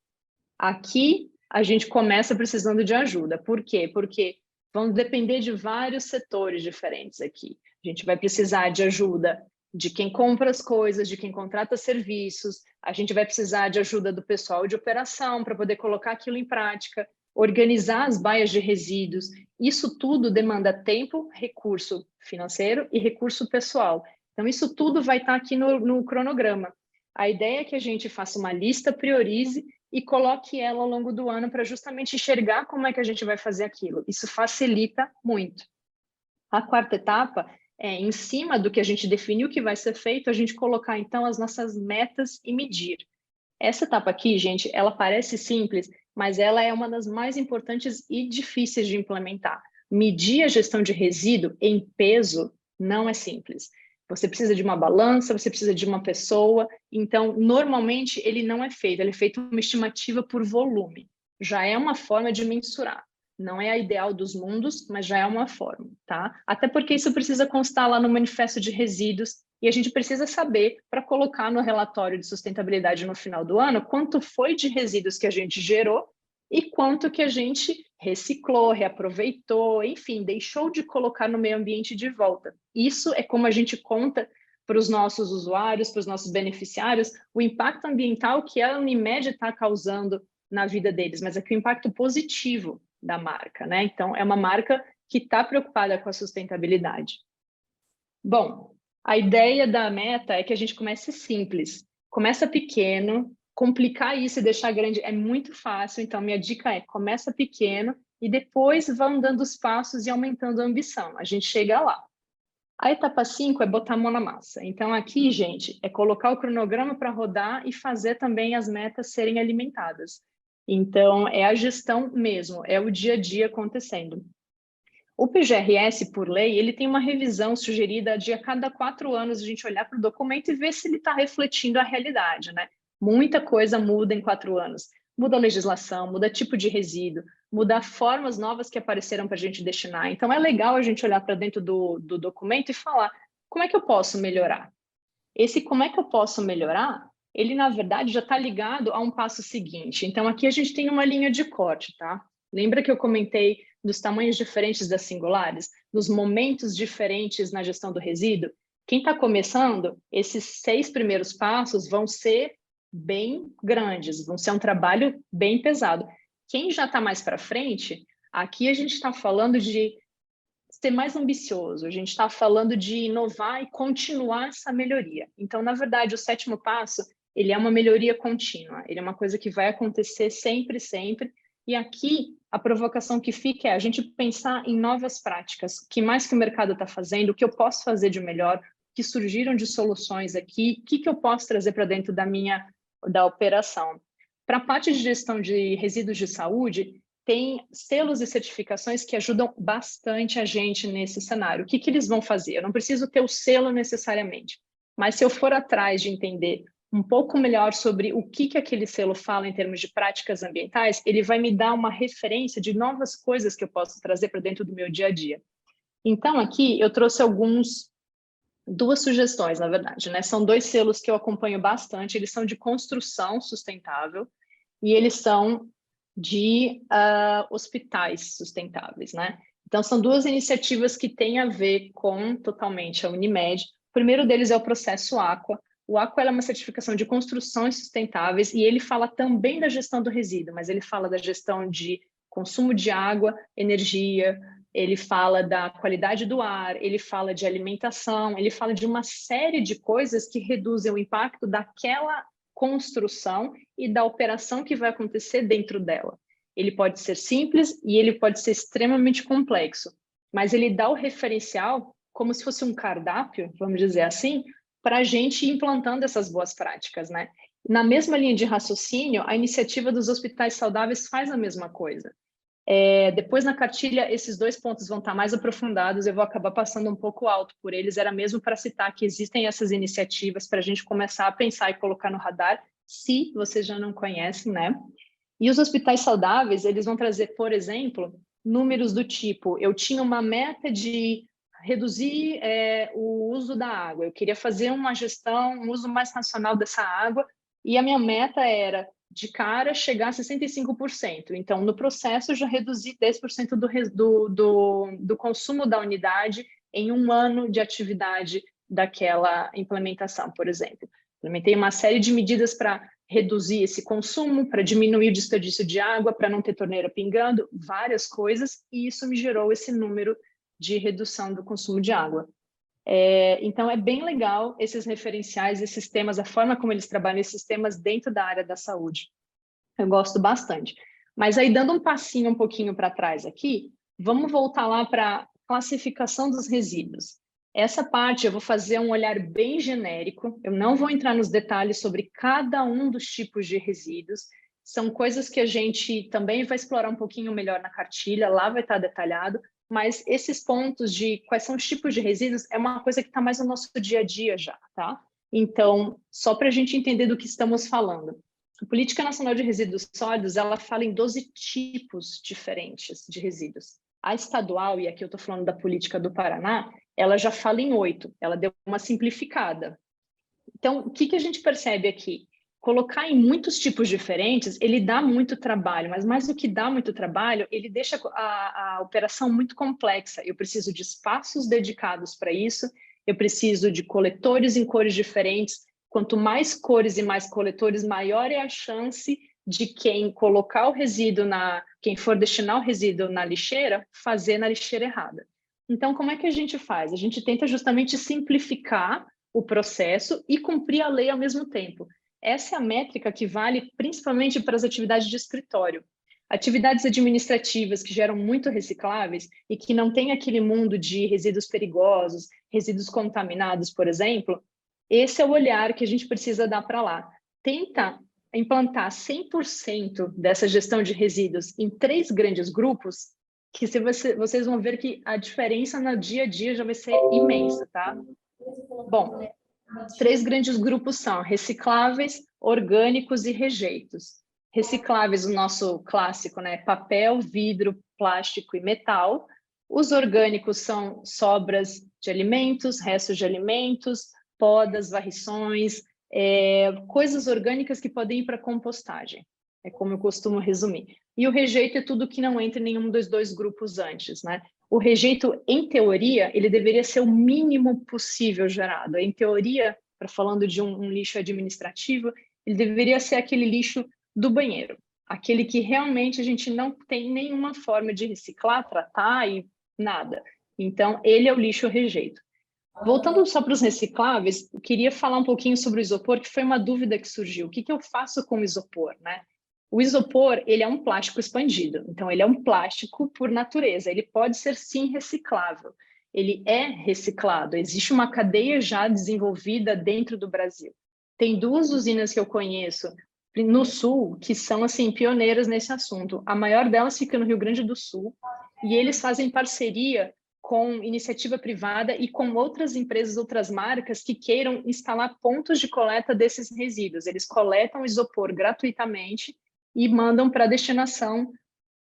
Aqui a gente começa precisando de ajuda. Por quê? Porque vão depender de vários setores diferentes aqui. A gente vai precisar de ajuda de quem compra as coisas, de quem contrata serviços, a gente vai precisar de ajuda do pessoal de operação para poder colocar aquilo em prática, organizar as baias de resíduos. Isso tudo demanda tempo, recurso financeiro e recurso pessoal. Então, isso tudo vai estar aqui no cronograma. A ideia é que a gente faça uma lista, priorize e coloque ela ao longo do ano para justamente enxergar como é que a gente vai fazer aquilo. Isso facilita muito. A quarta etapa é, em cima do que a gente definiu que vai ser feito, a gente colocar, então, as nossas metas e medir. Essa etapa aqui, gente, ela parece simples, mas ela é uma das mais importantes e difíceis de implementar. Medir a gestão de resíduo em peso não é simples. Você precisa de uma balança, você precisa de uma pessoa. Então, normalmente, ele não é feito. Ele é feito uma estimativa por volume. Já é uma forma de mensurar. Não é a ideal dos mundos, mas já é uma forma, tá? Até porque isso precisa constar lá no manifesto de resíduos e a gente precisa saber, para colocar no relatório de sustentabilidade no final do ano, quanto foi de resíduos que a gente gerou e quanto que a gente reciclou, reaproveitou, enfim, deixou de colocar no meio ambiente de volta. Isso é como a gente conta para os nossos usuários, para os nossos beneficiários, o impacto ambiental que a Unimed está causando na vida deles, mas aqui o impacto positivo da marca, né? Então, é uma marca que está preocupada com a sustentabilidade. Bom, a ideia da meta é que a gente comece simples, começa pequeno, complicar isso e deixar grande é muito fácil, então minha dica é, começa pequeno e depois vão dando os passos e aumentando a ambição, a gente chega lá. A etapa 5 é botar a mão na massa. Então aqui, gente, é colocar o cronograma para rodar e fazer também as metas serem alimentadas. Então, é a gestão mesmo, é o dia a dia acontecendo. O PGRS, por lei, ele tem uma revisão sugerida de a cada 4 anos a gente olhar para o documento e ver se ele está refletindo a realidade, né? Muita coisa muda em 4 anos. Muda a legislação, muda tipo de resíduo, muda formas novas que apareceram para a gente destinar. Então, é legal a gente olhar para dentro do documento e falar, como é que eu posso melhorar? Esse como é que eu posso melhorar? Ele, na verdade, já está ligado a um passo seguinte. Então, aqui a gente tem uma linha de corte, tá? Lembra que eu comentei dos tamanhos diferentes das singulares, dos momentos diferentes na gestão do resíduo? Quem está começando, esses 6 primeiros passos vão ser bem grandes, vão ser um trabalho bem pesado. Quem já está mais para frente, Aqui a gente está falando de ser mais ambicioso, a gente está falando de inovar e continuar essa melhoria. Então, na verdade, o 7º passo, ele é uma melhoria contínua, ele é uma coisa que vai acontecer sempre, sempre. E aqui, a provocação que fica é a gente pensar em novas práticas, o que mais que o mercado está fazendo, o que eu posso fazer de melhor, que surgiram de soluções aqui, o que eu posso trazer para dentro da operação. Para a parte de gestão de resíduos de saúde, tem selos e certificações que ajudam bastante a gente nesse cenário. O que eles vão fazer? Eu não preciso ter o selo necessariamente, mas se eu for atrás de entender um pouco melhor sobre o que aquele selo fala em termos de práticas ambientais, ele vai me dar uma referência de novas coisas que eu posso trazer para dentro do meu dia a dia. Então, aqui eu trouxe duas sugestões, na verdade, né? São 2 selos que eu acompanho bastante, eles são de construção sustentável e eles são de hospitais sustentáveis, né? Então, são 2 iniciativas que têm a ver com totalmente a Unimed. O primeiro deles é o processo Aqua. O Aqua é uma certificação de construções sustentáveis e ele fala também da gestão do resíduo, mas ele fala da gestão de consumo de água, energia, ele fala da qualidade do ar, ele fala de alimentação, ele fala de uma série de coisas que reduzem o impacto daquela construção e da operação que vai acontecer dentro dela. Ele pode ser simples e ele pode ser extremamente complexo, mas ele dá o referencial como se fosse um cardápio, vamos dizer assim, para a gente ir implantando essas boas práticas, né? Na mesma linha de raciocínio, a iniciativa dos hospitais saudáveis faz a mesma coisa. Depois na cartilha, esses 2 pontos vão estar mais aprofundados, eu vou acabar passando um pouco alto por eles, era mesmo para citar que existem essas iniciativas para a gente começar a pensar e colocar no radar, se vocês já não conhecem, né? E os hospitais saudáveis, eles vão trazer, por exemplo, números do tipo, eu tinha uma meta de reduzir o uso da água, eu queria fazer uma gestão, um uso mais racional dessa água, e a minha meta era, de cara, chegar a 65%. Então, no processo, eu já reduzi 10% do consumo da unidade em 1 ano de atividade daquela implementação, por exemplo. Implementei uma série de medidas para reduzir esse consumo, para diminuir o desperdício de água, para não ter torneira pingando, várias coisas, e isso me gerou esse número de redução do consumo de água. Então, é bem legal esses referenciais, esses temas, a forma como eles trabalham esses temas dentro da área da saúde. Eu gosto bastante. Mas aí, dando um passinho um pouquinho para trás aqui, vamos voltar lá para a classificação dos resíduos. Essa parte eu vou fazer um olhar bem genérico, eu não vou entrar nos detalhes sobre cada um dos tipos de resíduos, são coisas que a gente também vai explorar um pouquinho melhor na cartilha, lá vai estar detalhado, mas esses pontos de quais são os tipos de resíduos é uma coisa que está mais no nosso dia a dia já, tá? Então, só para a gente entender do que estamos falando. A Política Nacional de Resíduos Sólidos, ela fala em 12 tipos diferentes de resíduos. A estadual, e aqui eu estou falando da política do Paraná, ela já fala em 8, ela deu uma simplificada. Então, o que a gente percebe aqui? Colocar em muitos tipos diferentes, ele dá muito trabalho, mas mais do que dá muito trabalho, ele deixa a operação muito complexa. Eu preciso de espaços dedicados para isso, eu preciso de coletores em cores diferentes. Quanto mais cores e mais coletores, maior é a chance de quem colocar o resíduo quem for destinar o resíduo na lixeira, fazer na lixeira errada. Então, como é que a gente faz? A gente tenta justamente simplificar o processo e cumprir a lei ao mesmo tempo. Essa é a métrica que vale principalmente para as atividades de escritório. Atividades administrativas que geram muito recicláveis e que não tem aquele mundo de resíduos perigosos, resíduos contaminados, por exemplo, esse é o olhar que a gente precisa dar para lá. Tenta implantar 100% dessa gestão de resíduos em 3 grandes grupos, que vocês vão ver que a diferença no dia a dia já vai ser imensa, tá? Bom, 3 grandes grupos são recicláveis, orgânicos e rejeitos. Recicláveis, o nosso clássico, né? Papel, vidro, plástico e metal. Os orgânicos são sobras de alimentos, restos de alimentos, podas, varrições, coisas orgânicas que podem ir para compostagem. É como eu costumo resumir. E o rejeito é tudo que não entra em nenhum dos 2 grupos antes, né? O rejeito, em teoria, ele deveria ser o mínimo possível gerado. Em teoria, falando de um lixo administrativo, ele deveria ser aquele lixo do banheiro. aquele que realmente a gente não tem nenhuma forma de reciclar, tratar e nada. Então, ele é o lixo rejeito. Voltando só para os recicláveis, eu queria falar um pouquinho sobre o isopor, que foi uma dúvida que surgiu. O que eu faço com o isopor, né? O isopor, ele é um plástico expandido. Então, ele é um plástico por natureza. Ele pode ser, sim, reciclável. Ele é reciclado. Existe uma cadeia já desenvolvida dentro do Brasil. Tem 2 usinas que eu conheço no Sul que são, assim, pioneiras nesse assunto. A maior delas fica no Rio Grande do Sul e eles fazem parceria com iniciativa privada e com outras empresas, outras marcas que queiram instalar pontos de coleta desses resíduos. Eles coletam isopor gratuitamente e mandam para a destinação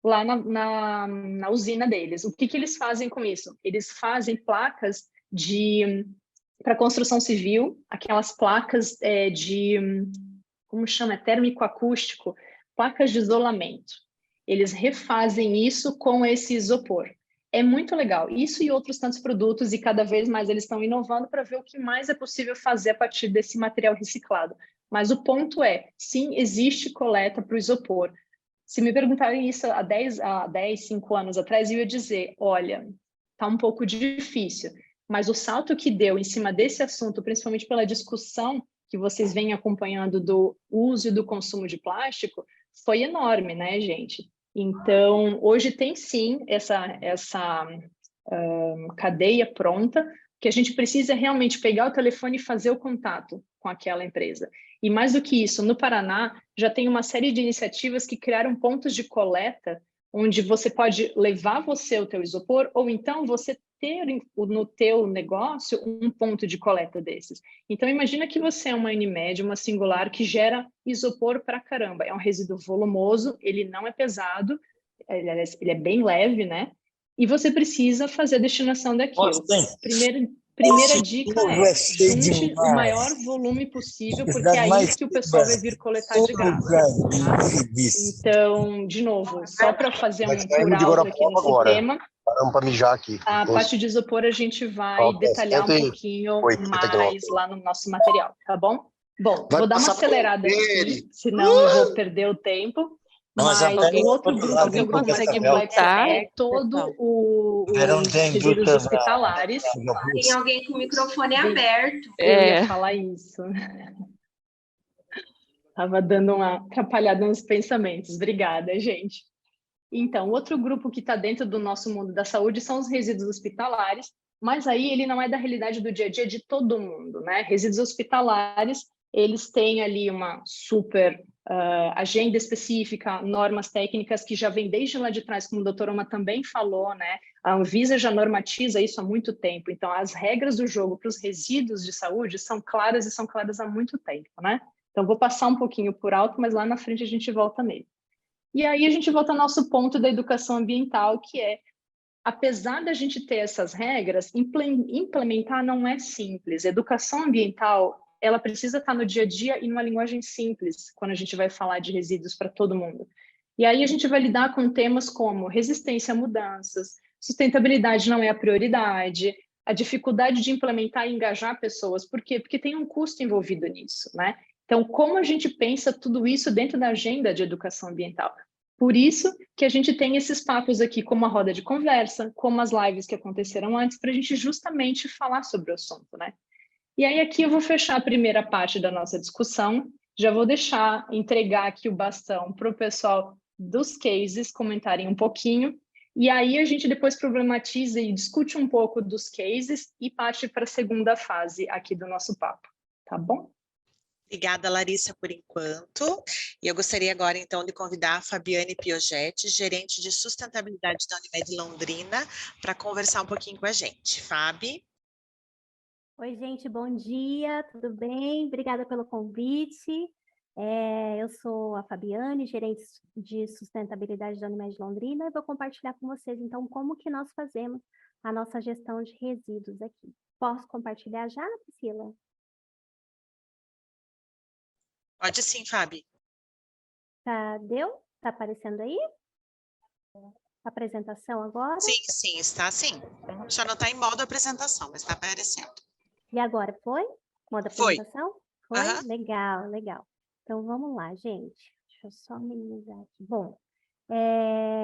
lá na usina deles. O que eles fazem com isso? Eles fazem placas para construção civil, aquelas placas como chama? Térmico-acústico, placas de isolamento. Eles refazem isso com esse isopor. É muito legal. Isso e outros tantos produtos, e cada vez mais eles estão inovando para ver o que mais é possível fazer a partir desse material reciclado. Mas o ponto é, sim, existe coleta para o isopor. Se me perguntarem isso há 10, 5 anos atrás, eu ia dizer, olha, está um pouco difícil. Mas o salto que deu em cima desse assunto, principalmente pela discussão que vocês vêm acompanhando do uso e do consumo de plástico, foi enorme, né, gente? Então, hoje tem sim essa cadeia pronta, que a gente precisa realmente pegar o telefone e fazer o contato com aquela empresa. E mais do que isso, no Paraná já tem uma série de iniciativas que criaram pontos de coleta, onde você pode levar o teu isopor, ou então você ter no teu negócio um ponto de coleta desses. Então, imagina que você é uma Unimed, uma singular, que gera isopor pra caramba. É um resíduo volumoso, ele não é pesado, ele é bem leve, né? E você precisa fazer a destinação daquilo. Primeira dica é, junte o maior volume possível, porque é aí que o pessoal vai vir coletar de graça. Tá? Então, de novo, só para fazer um por-alto aqui nesse tema, paramos para mijar aqui. a parte de isopor a gente vai detalhar um pouquinho mais lá no nosso material, tá bom? Bom, vou dar uma acelerada aqui, senão eu vou perder o tempo. Mas o outro grupo que é um grupo mais complexo é todo os resíduos hospitalares. Tem alguém com o microfone aberto. Eu ia falar isso. Estava dando uma atrapalhada nos pensamentos. Obrigada, gente. Então, outro grupo que está dentro do nosso mundo da saúde são os resíduos hospitalares, mas aí ele não é da realidade do dia a dia de todo mundo, né? Resíduos hospitalares, eles têm ali uma super agenda específica, normas técnicas que já vem desde lá de trás, como a doutora Oma também falou, né? A Anvisa já normatiza isso há muito tempo. Então, as regras do jogo para os resíduos de saúde são claras e são claras há muito tempo, né? Então, vou passar um pouquinho por alto, mas lá na frente a gente volta nele. E aí a gente volta ao nosso ponto da educação ambiental, que é, apesar da gente ter essas regras, implementar não é simples. Educação ambiental, ela precisa estar no dia a dia e numa linguagem simples, quando a gente vai falar de resíduos para todo mundo. E aí a gente vai lidar com temas como resistência a mudanças, sustentabilidade não é a prioridade, a dificuldade de implementar e engajar pessoas. Por quê? Porque tem um custo envolvido nisso, né? Então, como a gente pensa tudo isso dentro da agenda de educação ambiental? Por isso que a gente tem esses papos aqui, como a roda de conversa, como as lives que aconteceram antes, para a gente justamente falar sobre o assunto, né? E aí aqui eu vou fechar a primeira parte da nossa discussão, já vou entregar aqui o bastão para o pessoal dos cases comentarem um pouquinho, e aí a gente depois problematiza e discute um pouco dos cases e parte para a segunda fase aqui do nosso papo, tá bom? Obrigada, Larissa, por enquanto. E eu gostaria agora, então, de convidar a Fabiane Piogetti, gerente de sustentabilidade da Unimed Londrina, para conversar um pouquinho com a gente. Fabi? Oi, gente, bom dia, tudo bem? Obrigada pelo convite. Eu sou a Fabiane, gerente de sustentabilidade da Unimed Londrina, e vou compartilhar com vocês, então, como que nós fazemos a nossa gestão de resíduos aqui. Posso compartilhar já, Priscila? Pode sim, Fabi. Deu? Tá aparecendo aí? A apresentação agora? Sim, sim, está sim. Já não está em modo apresentação, mas está aparecendo. E agora foi? Modo Foi. apresentação? Foi? Aham. Legal, legal. Então, vamos lá, gente. Deixa Deixa eu só minimizar aqui. Bom,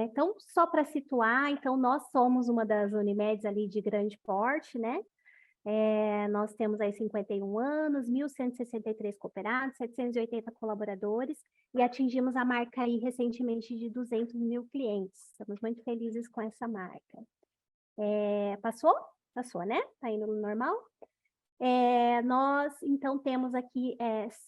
então, só para situar, então, nós somos uma das Unimedes ali de grande porte, né? Nós temos aí 51 anos, 1.163 cooperados, 780 colaboradores e atingimos a marca aí recentemente de 200 mil clientes. Estamos muito felizes com essa marca. Passou? Passou, né? Tá indo no normal? Nós, então, temos aqui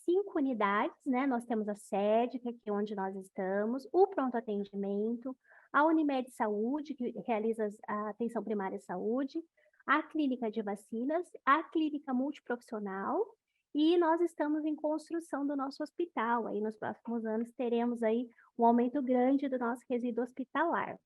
5 unidades, né? Nós temos a sede, que é aqui onde nós estamos, o pronto atendimento, a Unimed Saúde, que realiza a atenção primária à saúde, a clínica de vacinas, a clínica multiprofissional, e nós estamos em construção do nosso hospital. Aí, nos próximos anos, teremos aí um aumento grande do nosso resíduo hospitalar.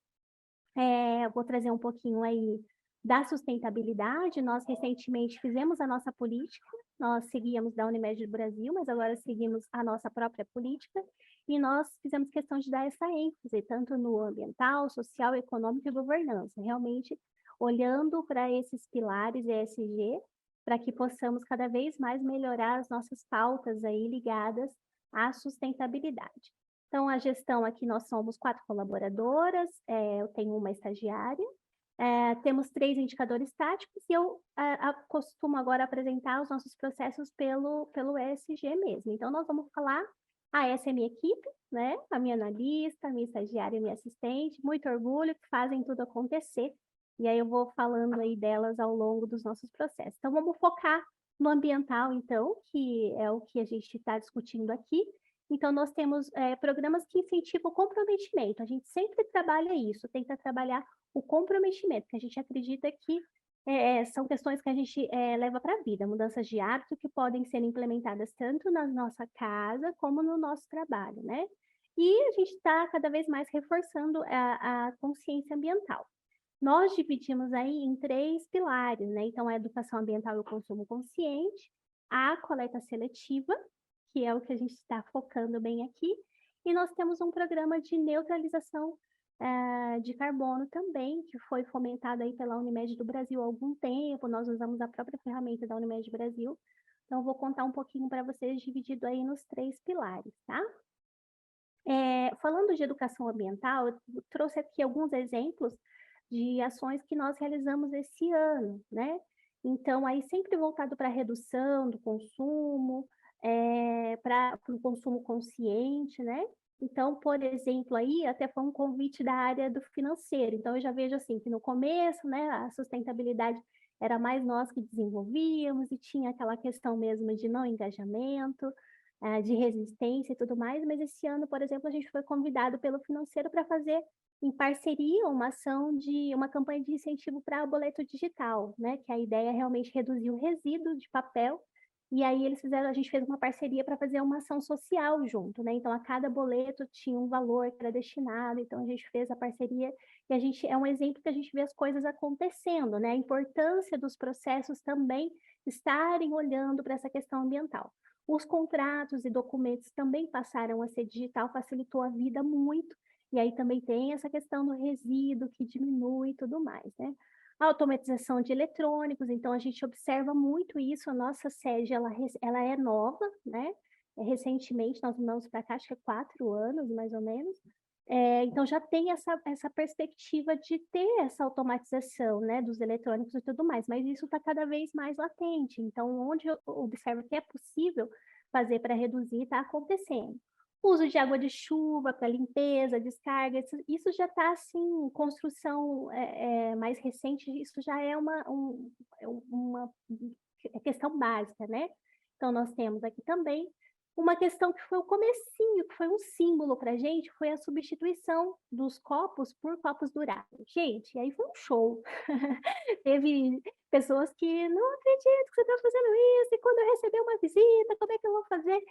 Eu vou trazer um pouquinho aí da sustentabilidade. Nós recentemente fizemos a nossa política, nós seguíamos da Unimed do Brasil, mas agora seguimos a nossa própria política, e nós fizemos questão de dar essa ênfase, tanto no ambiental, social, econômico e governança, realmente olhando para esses pilares ESG, para que possamos cada vez mais melhorar as nossas pautas aí ligadas à sustentabilidade. Então, a gestão aqui, nós somos 4 colaboradoras, eu tenho uma estagiária, temos 3 indicadores táticos e eu costumo agora apresentar os nossos processos pelo ESG mesmo. Então, nós vamos falar, essa é a minha equipe, né? A minha analista, a minha estagiária e a minha assistente, muito orgulho que fazem tudo acontecer. E aí eu vou falando aí delas ao longo dos nossos processos. Então, vamos focar no ambiental, então, que é o que a gente está discutindo aqui. Então, nós temos programas que incentivam o comprometimento. A gente sempre trabalha isso, tenta trabalhar o comprometimento, que a gente acredita que são questões que a gente leva para a vida, mudanças de hábito que podem ser implementadas tanto na nossa casa como no nosso trabalho, né? E a gente está cada vez mais reforçando a consciência ambiental. Nós dividimos aí em 3 pilares, né? Então, a educação ambiental e o consumo consciente, a coleta seletiva, que é o que a gente está focando bem aqui, e nós temos um programa de neutralização de carbono também, que foi fomentado aí pela Unimed do Brasil há algum tempo. Nós usamos a própria ferramenta da Unimed Brasil. Então, eu vou contar um pouquinho para vocês, dividido aí nos 3 pilares, tá? Falando de educação ambiental, eu trouxe aqui alguns exemplos de ações que nós realizamos esse ano, né? Então, aí sempre voltado para a redução do consumo, para o consumo consciente, né? Então, por exemplo, aí até foi um convite da área do financeiro. Então, eu já vejo assim, que no começo, né, a sustentabilidade era mais nós que desenvolvíamos e tinha aquela questão mesmo de não engajamento, de resistência e tudo mais, mas esse ano, por exemplo, a gente foi convidado pelo financeiro para fazer em parceria uma ação de uma campanha de incentivo para o boleto digital, né? Que a ideia é realmente reduzir o resíduo de papel. E aí a gente fez uma parceria para fazer uma ação social junto, né? Então, a cada boleto tinha um valor que era destinado, então a gente fez a parceria e é um exemplo que a gente vê as coisas acontecendo, né? A importância dos processos também estarem olhando para essa questão ambiental. Os contratos e documentos também passaram a ser digital, facilitou a vida muito, e aí também tem essa questão do resíduo que diminui e tudo mais, né? A automatização de eletrônicos, então a gente observa muito isso. A nossa sede, ela é nova, né? Recentemente, nós mudamos para cá, acho que 4 anos, mais ou menos. Então já tem essa perspectiva de ter essa automatização, né, dos eletrônicos e tudo mais, mas isso está cada vez mais latente. Então, onde eu observo que é possível fazer para reduzir, está acontecendo. Uso de água de chuva para limpeza, descarga, isso já está assim, construção mais recente, isso já é uma questão básica, né? Então, nós temos aqui também uma questão que foi o comecinho, que foi um símbolo para a gente, foi a substituição dos copos por copos duráveis. Gente, aí foi um show. Teve pessoas que não acredito que você está fazendo isso, e quando eu receber uma visita, como é que eu vou fazer?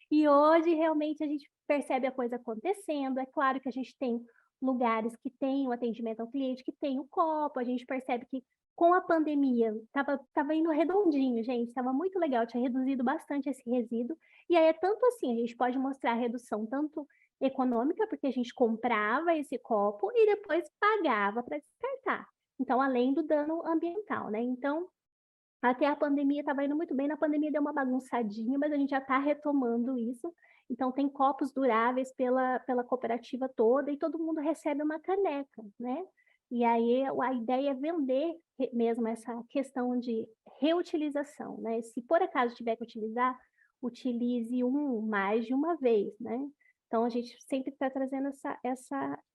E hoje, realmente, a gente percebe a coisa acontecendo. É claro que a gente tem lugares que tem o atendimento ao cliente, que tem o copo, a gente percebe que com a pandemia, estava indo redondinho, gente, estava muito legal, tinha reduzido bastante esse resíduo, e aí é tanto assim, a gente pode mostrar a redução tanto econômica, porque a gente comprava esse copo e depois pagava para descartar. Então, além do dano ambiental, né? Então, até a pandemia estava indo muito bem, na pandemia deu uma bagunçadinha, mas a gente já está retomando isso, Então, tem copos duráveis pela cooperativa toda e todo mundo recebe uma caneca, né? E aí a ideia é vender mesmo essa questão de reutilização, né? Se por acaso tiver que utilizar, utilize mais de uma vez, né? Então, a gente sempre está trazendo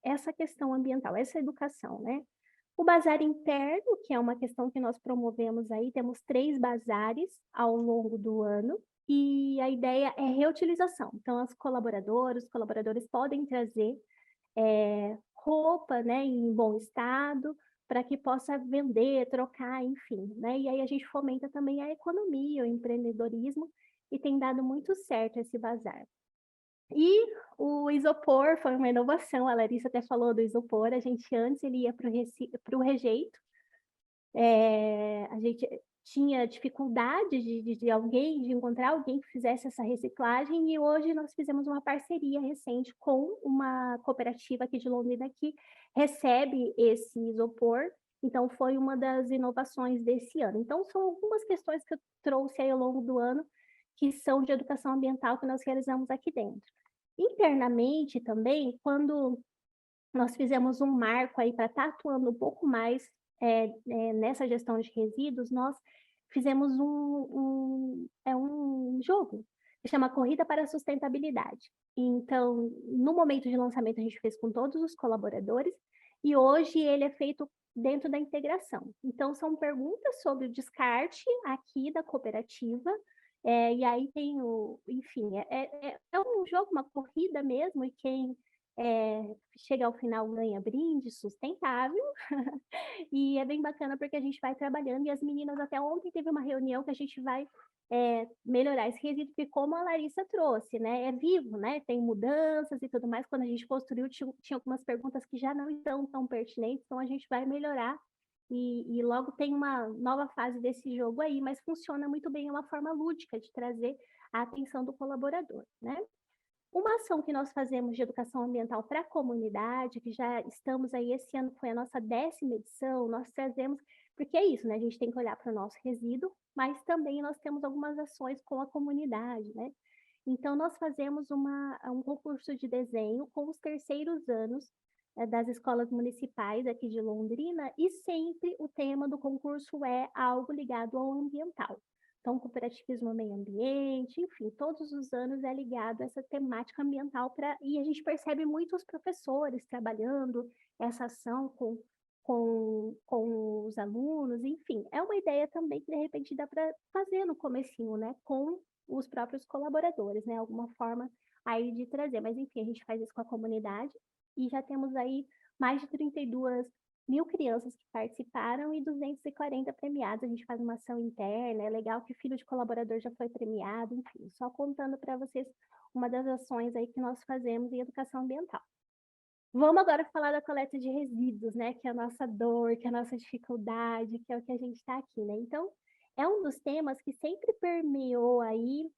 essa questão ambiental, essa educação, né? O bazar interno, que é uma questão que nós promovemos aí, temos 3 bazares ao longo do ano, e a ideia é reutilização. Então, os colaboradores podem trazer roupa, né, em bom estado, para que possa vender, trocar, enfim, né? E aí a gente fomenta também a economia, o empreendedorismo, e tem dado muito certo esse bazar. E o isopor foi uma inovação, a Larissa até falou do isopor, a gente antes ele ia para o rejeito, a gente tinha dificuldade de encontrar alguém que fizesse essa reciclagem, e hoje nós fizemos uma parceria recente com uma cooperativa aqui de Londrina que recebe esse isopor, então foi uma das inovações desse ano. Então são algumas questões que eu trouxe aí ao longo do ano, que são de educação ambiental que nós realizamos aqui dentro. Internamente também, quando nós fizemos um marco aí para estar atuando um pouco mais nessa gestão de resíduos, nós fizemos um jogo que chama Corrida para a Sustentabilidade. Então, no momento de lançamento, a gente fez com todos os colaboradores, e hoje ele é feito dentro da integração. Então, são perguntas sobre o descarte aqui da cooperativa, e aí tem enfim, é um jogo, uma corrida mesmo, e quem chega ao final ganha brinde sustentável, e é bem bacana porque a gente vai trabalhando, e as meninas até ontem teve uma reunião que a gente vai melhorar esse resíduo, porque como a Larissa trouxe, né, é vivo, né, tem mudanças e tudo mais, quando a gente construiu tinha algumas perguntas que já não estão tão pertinentes, então a gente vai melhorar, e logo tem uma nova fase desse jogo aí, mas funciona muito bem, é uma forma lúdica de trazer a atenção do colaborador, né? Uma ação que nós fazemos de educação ambiental para a comunidade, que já estamos aí, esse ano foi a nossa 10ª edição, nós trazemos, porque é isso, né? A gente tem que olhar para o nosso resíduo, mas também nós temos algumas ações com a comunidade, né? Então, nós fazemos um concurso de desenho com os terceiros anos das escolas municipais aqui de Londrina, e sempre o tema do concurso é algo ligado ao ambiental. Então, cooperativismo meio ambiente, enfim, todos os anos é ligado a essa temática ambiental, e a gente percebe muitos professores trabalhando essa ação com os alunos, enfim, é uma ideia também que de repente dá para fazer no comecinho, né, com os próprios colaboradores, né, alguma forma aí de trazer, mas enfim, a gente faz isso com a comunidade, e já temos aí mais de 32.000 crianças que participaram e 240 premiados. A gente faz uma ação interna, é legal que o filho de colaborador já foi premiado, enfim, só contando para vocês uma das ações aí que nós fazemos em educação ambiental. Vamos agora falar da coleta de resíduos, né, que é a nossa dor, que é a nossa dificuldade, que é o que a gente está aqui, né? Então, é um dos temas que sempre permeou aí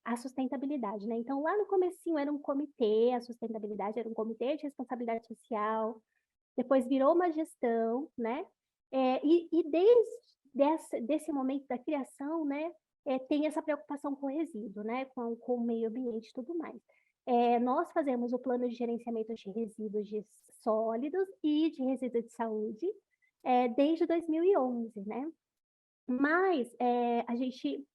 a sustentabilidade, né? Então, lá no comecinho era um comitê, a sustentabilidade era um comitê de responsabilidade social, depois virou uma gestão, né? E desde desse momento da criação, né, tem essa preocupação com o resíduo, né, com o meio ambiente e tudo mais. Nós fazemos o plano de gerenciamento de resíduos de sólidos e de resíduos de saúde desde 2011, né? Mas a gente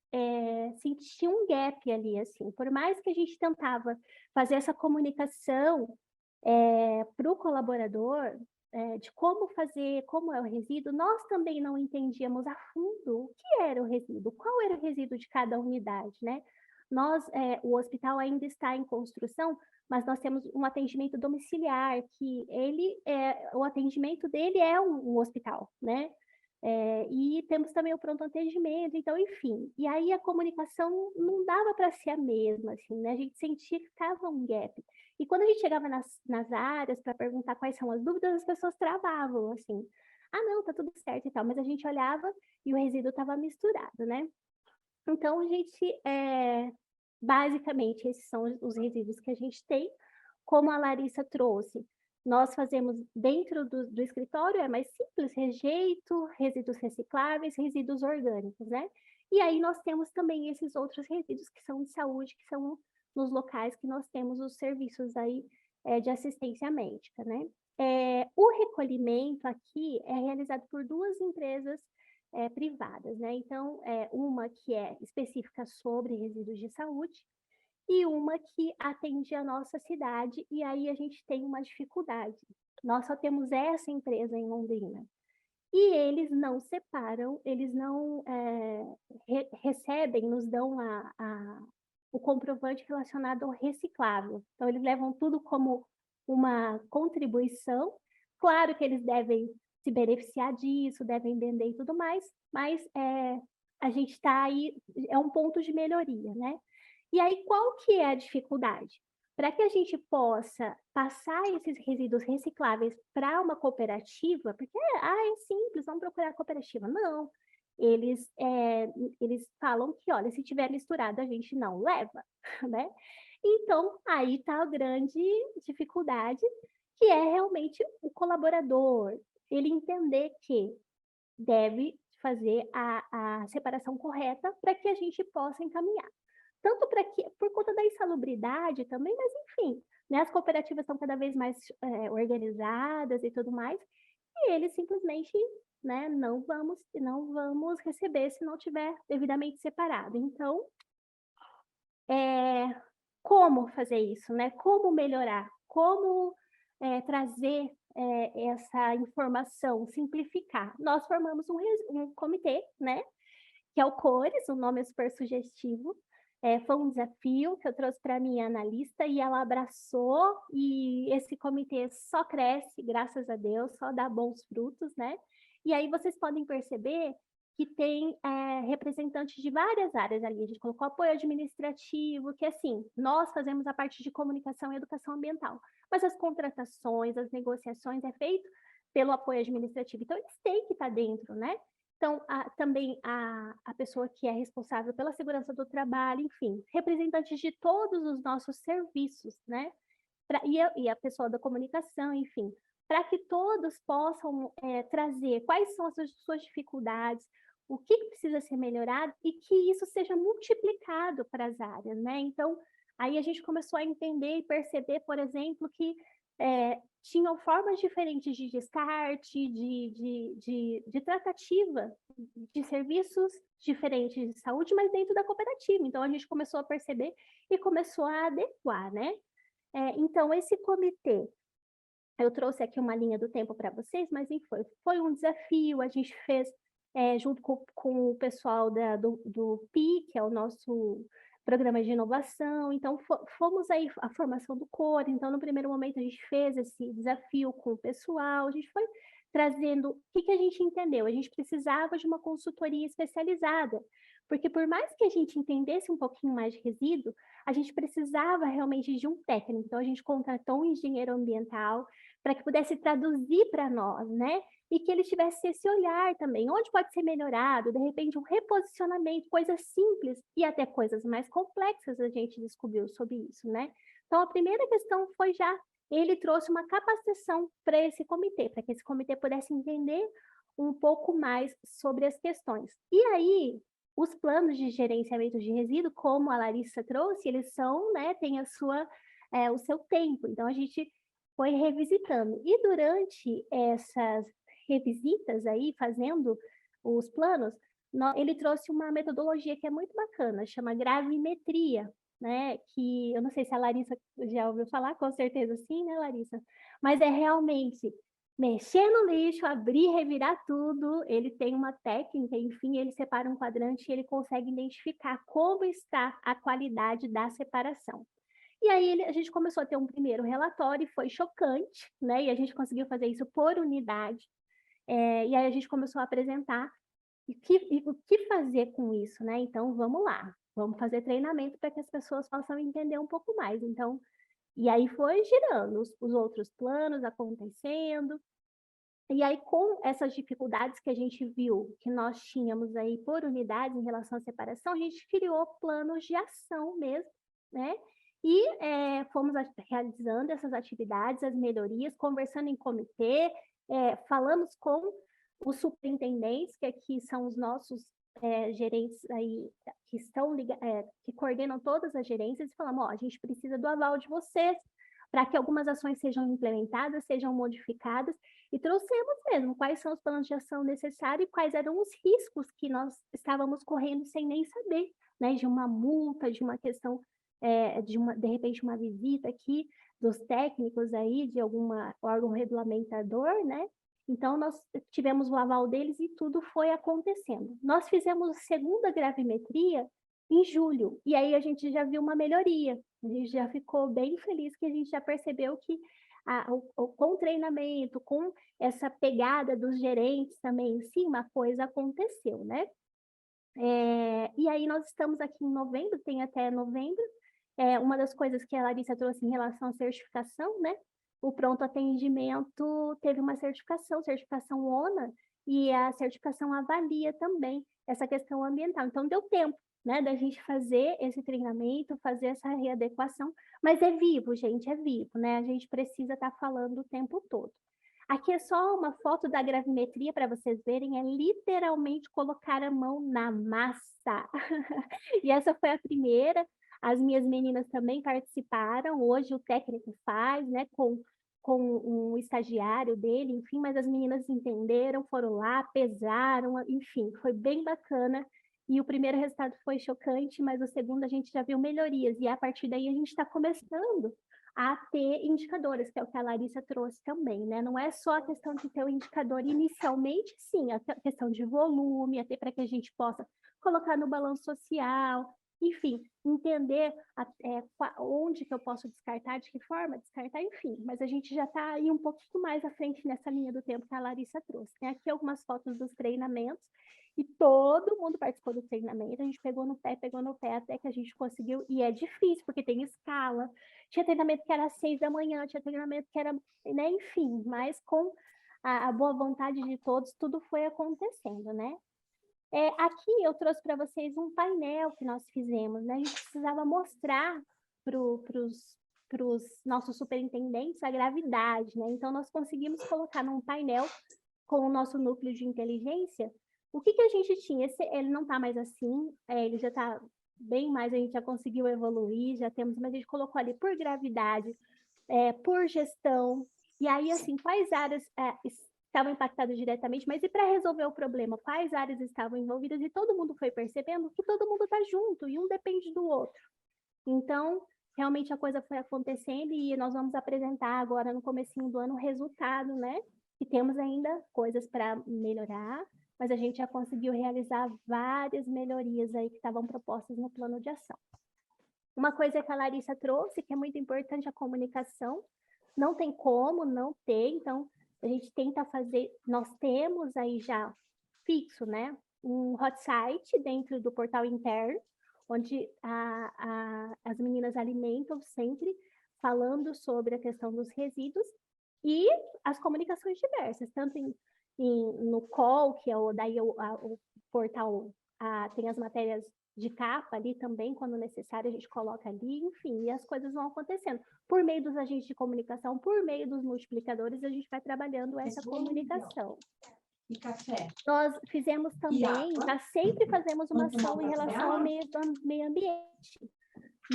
sentia um gap ali, assim, por mais que a gente tentava fazer essa comunicação para o colaborador, de como fazer, como é o resíduo, nós também não entendíamos a fundo o que era o resíduo, qual era o resíduo de cada unidade, né? O hospital ainda está em construção, mas nós temos um atendimento domiciliar, que o atendimento dele é um hospital, né? E temos também o pronto atendimento, então, enfim. E aí a comunicação não dava para ser a mesma, assim, né? A gente sentia que estava um gap. E quando a gente chegava nas áreas para perguntar quais são as dúvidas, as pessoas travavam, assim. Ah, não, tá tudo certo e tal. Mas a gente olhava e o resíduo estava misturado, né? Então, a gente, basicamente, esses são os resíduos que a gente tem. Como a Larissa trouxe, nós fazemos dentro do escritório, é mais simples, rejeito, resíduos recicláveis, resíduos orgânicos, né? E aí nós temos também esses outros resíduos que são de saúde, que são nos locais que nós temos os serviços aí de assistência médica, né? O recolhimento aqui é realizado por 2 empresas privadas, né? Então, uma que é específica sobre resíduos de saúde e uma que atende a nossa cidade, e aí a gente tem uma dificuldade. Nós só temos essa empresa em Londrina. E eles não separam, eles não recebem, nos dão o comprovante relacionado ao reciclável. Então, eles levam tudo como uma contribuição. Claro que eles devem se beneficiar disso, devem vender e tudo mais, mas a gente está aí, é um ponto de melhoria, né? E aí, qual que é a dificuldade? Para que a gente possa passar esses resíduos recicláveis para uma cooperativa, porque é simples, vamos procurar a cooperativa. Não, eles falam que, olha, se tiver misturado, a gente não leva, né? Então, aí está a grande dificuldade, que é realmente o colaborador, ele entender que deve fazer a separação correta para que a gente possa encaminhar. Tanto por conta da insalubridade também, mas enfim, né, as cooperativas estão cada vez mais organizadas e tudo mais, e eles simplesmente, né, não vamos receber se não tiver devidamente separado. Então, como fazer isso, né? Como melhorar? Como trazer essa informação, simplificar? Nós formamos um comitê, né? Que é o CORES, o nome é super sugestivo. Foi um desafio que eu trouxe para a minha analista e ela abraçou, e esse comitê só cresce, graças a Deus, só dá bons frutos, né? E aí vocês podem perceber que tem representantes de várias áreas ali. A gente colocou apoio administrativo, que assim, nós fazemos a parte de comunicação e educação ambiental, mas as contratações, as negociações é feito pelo apoio administrativo. Então, eles têm que estar dentro, né? Então, também a pessoa que é responsável pela segurança do trabalho, enfim, representantes de todos os nossos serviços, né? E a pessoa da comunicação, enfim, para que todos possam trazer quais são as suas dificuldades, o que precisa ser melhorado e que isso seja multiplicado para as áreas, né? Então, aí a gente começou a entender e perceber, por exemplo, que tinham formas diferentes de descarte, de tratativa de serviços diferentes de saúde, mas dentro da cooperativa. Então, a gente começou a perceber e começou a adequar, né? Então, esse comitê, eu trouxe aqui uma linha do tempo para vocês, mas enfim, foi um desafio, a gente fez junto com o pessoal do PI, que é o nosso programa de inovação. Então, fomos aí a formação do CORE. Então, no primeiro momento, a gente fez esse desafio com o pessoal, a gente foi trazendo o que a gente entendeu. A gente precisava de uma consultoria especializada, porque por mais que a gente entendesse um pouquinho mais de resíduo, a gente precisava realmente de um técnico. Então, a gente contratou um engenheiro ambiental para que pudesse traduzir para nós, né? E que ele tivesse esse olhar também, onde pode ser melhorado, de repente um reposicionamento, coisas simples e até coisas mais complexas a gente descobriu sobre isso, né? Então, a primeira questão foi ele trouxe uma capacitação para esse comitê, para que esse comitê pudesse entender um pouco mais sobre as questões. E aí, os planos de gerenciamento de resíduo, como a Larissa trouxe, eles são, né, tem o seu tempo, então a gente foi revisitando. E durante essas revisitas aí, fazendo os planos, ele trouxe uma metodologia que é muito bacana, chama gravimetria, né? Que eu não sei se a Larissa já ouviu falar, com certeza sim, né, Larissa? Mas é realmente mexer no lixo, abrir, revirar tudo. Ele tem uma técnica, enfim, ele separa um quadrante e ele consegue identificar como está a qualidade da separação. E aí a gente começou a ter um primeiro relatório e foi chocante, né? E a gente conseguiu fazer isso por unidade. E aí a gente começou a apresentar o que fazer com isso, né? Então, vamos lá, vamos fazer treinamento para que as pessoas possam entender um pouco mais. Então, e aí foi girando os outros planos acontecendo. E aí, com essas dificuldades que a gente viu, que nós tínhamos aí por unidades em relação à separação, a gente criou planos de ação mesmo, né? E fomos realizando essas atividades, as melhorias, conversando em comitê, falamos com os superintendentes, que aqui são os nossos gerentes aí que que coordenam todas as gerências e falamos, a gente precisa do aval de vocês para que algumas ações sejam implementadas, sejam modificadas, e trouxemos mesmo quais são os planos de ação necessários e quais eram os riscos que nós estávamos correndo sem nem saber, né, de uma multa, de uma questão, de repente, uma visita aqui dos técnicos aí, de algum órgão regulamentador, né? Então, nós tivemos o aval deles e tudo foi acontecendo. Nós fizemos a segunda gravimetria em julho, e aí a gente já viu uma melhoria. A gente já ficou bem feliz que a gente já percebeu que com o treinamento, com essa pegada dos gerentes também, sim, uma coisa aconteceu, né? E aí nós estamos aqui em novembro, tem até novembro. Uma das coisas que a Larissa trouxe em relação à certificação, né? O pronto atendimento teve uma certificação ONA, e a certificação avalia também essa questão ambiental. Então, deu tempo, né, da gente fazer esse treinamento, fazer essa readequação, mas é vivo, gente, é vivo, né? A gente precisa estar falando o tempo todo. Aqui é só uma foto da gravimetria para vocês verem, é literalmente colocar a mão na massa. E essa foi a primeira, as minhas meninas também participaram, hoje o técnico faz, né, com um estagiário dele, enfim, mas as meninas entenderam, foram lá, pesaram, enfim, foi bem bacana. E o primeiro resultado foi chocante, mas o segundo a gente já viu melhorias, e a partir daí a gente está começando a ter indicadores, que é o que a Larissa trouxe também, né? Não é só a questão de ter o indicador inicialmente, sim, a questão de volume, até para que a gente possa colocar no balanço social, enfim, entender onde que eu posso descartar, de que forma descartar, enfim, mas a gente já está aí um pouquinho mais à frente nessa linha do tempo que a Larissa trouxe. Tem aqui algumas fotos dos treinamentos, e todo mundo participou do treinamento, a gente pegou no pé, até que a gente conseguiu, e é difícil, porque tem escala, tinha treinamento que era às 6 da manhã, tinha treinamento que era, né, enfim, mas com a boa vontade de todos, tudo foi acontecendo, né? Aqui eu trouxe para vocês um painel que nós fizemos, né? A gente precisava mostrar para os nossos superintendentes a gravidade, né? Então, nós conseguimos colocar num painel com o nosso núcleo de inteligência o que a gente tinha. Ele não está mais assim, ele já está bem mais, a gente já conseguiu evoluir, já temos, mas a gente colocou ali por gravidade, por gestão, e aí, assim, quais áreas estavam impactadas diretamente, mas e para resolver o problema, quais áreas estavam envolvidas, e todo mundo foi percebendo que todo mundo está junto, e um depende do outro. Então, realmente a coisa foi acontecendo, e nós vamos apresentar agora no comecinho do ano o resultado, né? E temos ainda coisas para melhorar, mas a gente já conseguiu realizar várias melhorias aí que estavam propostas no plano de ação. Uma coisa que a Larissa trouxe, que é muito importante, a comunicação. Não tem como não ter, então a gente tenta fazer, nós temos aí já fixo, né, um hot site dentro do portal interno, onde as meninas alimentam sempre, falando sobre a questão dos resíduos, e as comunicações diversas, tanto no call, que é o portal, tem as matérias de capa ali também, quando necessário, a gente coloca ali, enfim, e as coisas vão acontecendo. Por meio dos agentes de comunicação, por meio dos multiplicadores, a gente vai trabalhando essa comunicação. E café? Nós fizemos também, já sempre fazemos uma ação em relação ao meio ambiente.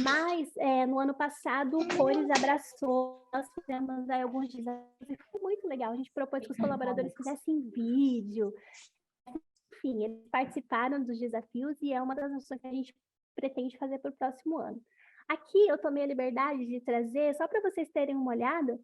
Mas, no ano passado, o Cores abraçou, nós fizemos aí alguns desafios, e foi muito legal. A gente propôs que os colaboradores fizessem vídeo, enfim, eles participaram dos desafios, e é uma das ações que a gente pretende fazer para o próximo ano. Aqui eu tomei a liberdade de trazer, só para vocês terem uma olhada,